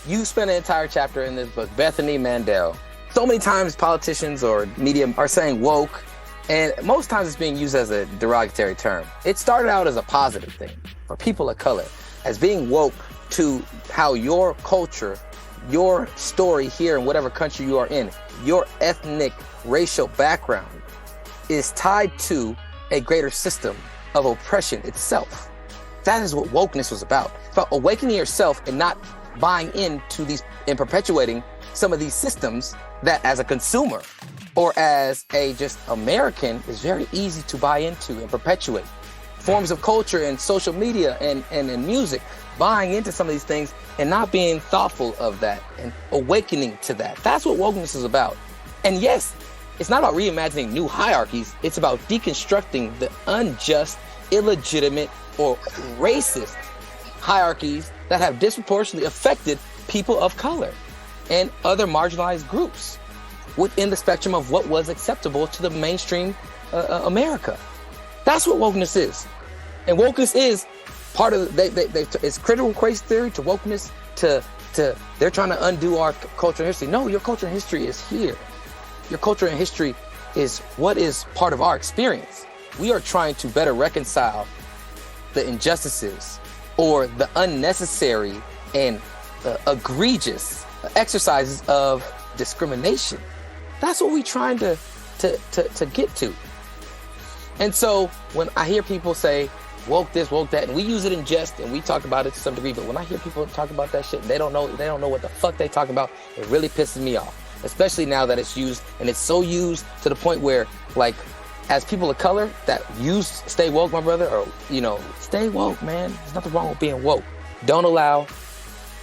Speaker 6: you spent an entire chapter in this book, Bethany Mandel. So many times politicians or media are saying woke, and most times it's being used as a derogatory term. It started out as a positive thing for people of color, as being woke to how your culture, your story here in whatever country you are in, your ethnic, racial background is tied to a greater system of oppression itself. That is what wokeness was about. It's about awakening yourself and not buying into these and perpetuating some of these systems that as a consumer or as a just American is very easy to buy into and perpetuate. Forms of culture and social media and music, buying into some of these things and not being thoughtful of that and awakening to that. That's what wokeness is about. And yes, it's not about reimagining new hierarchies. It's about deconstructing the unjust, illegitimate, or racist hierarchies that have disproportionately affected people of color and other marginalized groups within the spectrum of what was acceptable to the mainstream America. That's what wokeness is. And wokeness is part of it's critical race theory to wokeness to they're trying to undo our culture and history. No, your culture and history is here. Your culture and history is what is part of our experience. We are trying to better reconcile the injustices or the unnecessary and egregious exercises of discrimination. That's what we're trying to get to. And so when I hear people say, woke this, woke that, and we use it in jest and we talk about it to some degree, but when I hear people talk about that shit, they don't know what the fuck they talking about. It really pisses me off, especially now that it's used, and it's so used to the point where, like, as people of color that use stay woke, my brother, or, you know, stay woke, man. There's nothing wrong with being woke. Don't allow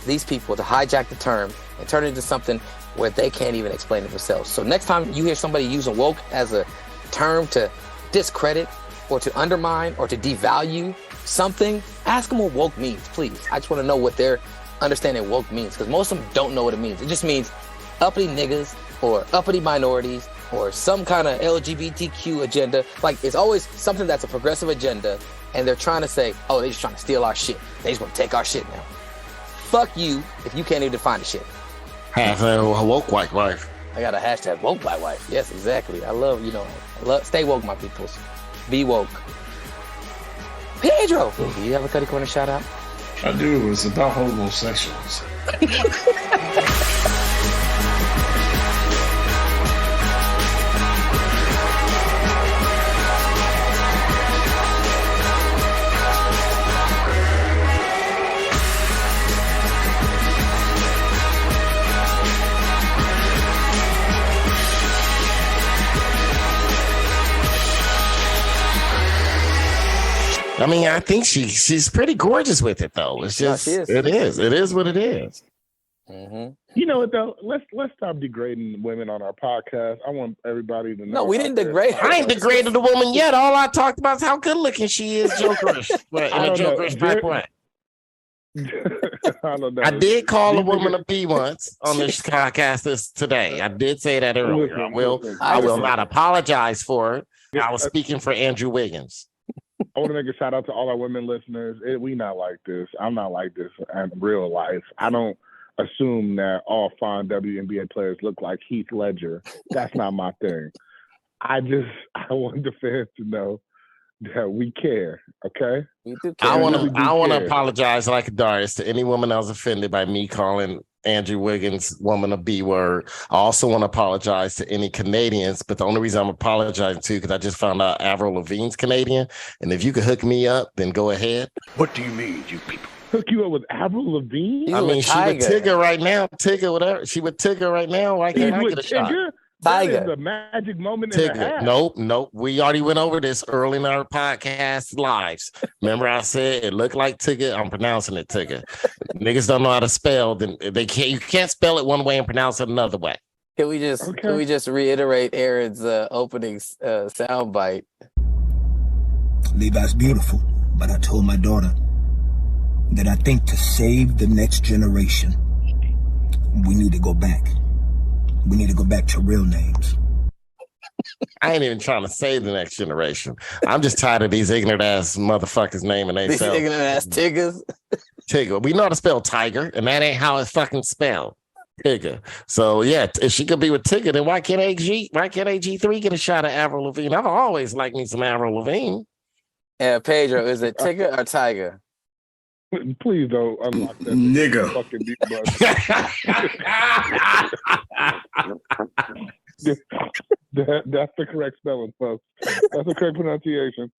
Speaker 6: these people to hijack the term and turn it into something where they can't even explain it themselves. So next time you hear somebody using woke as a term to discredit or to undermine or to devalue something, ask them what woke means, please. I just want to know what their understanding woke means, because most of them don't know what it means. It just means uppity niggas or uppity minorities or some kind of LGBTQ agenda. Like, it's always something that's a progressive agenda, and they're trying to say, oh, they're just trying to steal our shit. They just want to take our shit now. Fuck you if you can't even define the shit.
Speaker 3: Hashtag woke white wife.
Speaker 6: I got a hashtag woke white wife. Yes, exactly. I love, stay woke, my peoples. Be woke. Pedro, do you have a Cutty Corner shout out?
Speaker 4: I do. It's about homosexuals.
Speaker 3: I mean, I think she's pretty gorgeous with it, though. It's just it is what it is.
Speaker 6: Mm-hmm.
Speaker 5: You know what though? Let's stop degrading women on our podcast. I want everybody to know.
Speaker 6: No, we didn't degrade her.
Speaker 3: I ain't degraded the woman yet. All I talked about is how good looking she is, jokerish. But in a jokerish type way.
Speaker 5: I don't know.
Speaker 3: I did call a woman a B once on this podcast today. I did say that earlier. I will not apologize for it. I was speaking for Andrew Wiggins.
Speaker 5: I want to make a shout out to all our women listeners. We not like this. I'm not like this in real life. I don't assume that all fine WNBA players look like Heath Ledger. That's not my thing. I want the fans to know that we care. Okay.
Speaker 6: We do care.
Speaker 3: I want to apologize like Darius to any woman that was offended by me calling Andrew Wiggins woman a B word. I also want to apologize to any Canadians, but the only reason I'm apologizing to because I just found out Avril Lavigne's Canadian, and if you could hook me up, then go ahead.
Speaker 5: What do you mean, you people? Hook you up with Avril Lavigne?
Speaker 3: I mean, she would Tigger right now. Tigger, whatever. She would Tigger right now. Why can't I get a shot?
Speaker 5: That is a magic moment in the half.
Speaker 3: Nope. We already went over this early in our podcast lives. Remember I said it looked like Tigger? I'm pronouncing it Tigger. Niggas don't know how to spell, then you can't spell it one way and pronounce it another way.
Speaker 6: Can we just reiterate Aaron's opening soundbite?
Speaker 14: Levi's beautiful, but I told my daughter that I think to save the next generation, we need to go back. We need to go back to real names.
Speaker 3: I ain't even trying to save the next generation. I'm just tired of these ignorant ass motherfuckers naming themselves.
Speaker 6: These ignorant ass Tiggers.
Speaker 3: Tigger. We know how to spell tiger, and that ain't how it's fucking spelled. Tigger. So yeah, if she could be with Tigger, then why can't AG3 get a shot at Avril Lavigne? I've always liked me some Avril Lavigne.
Speaker 6: Yeah, Pedro, is it Tigger or Tiger?
Speaker 5: Please don't unlock that
Speaker 4: nigga.
Speaker 5: Fucking deep that's the correct spelling, folks. That's the correct pronunciation.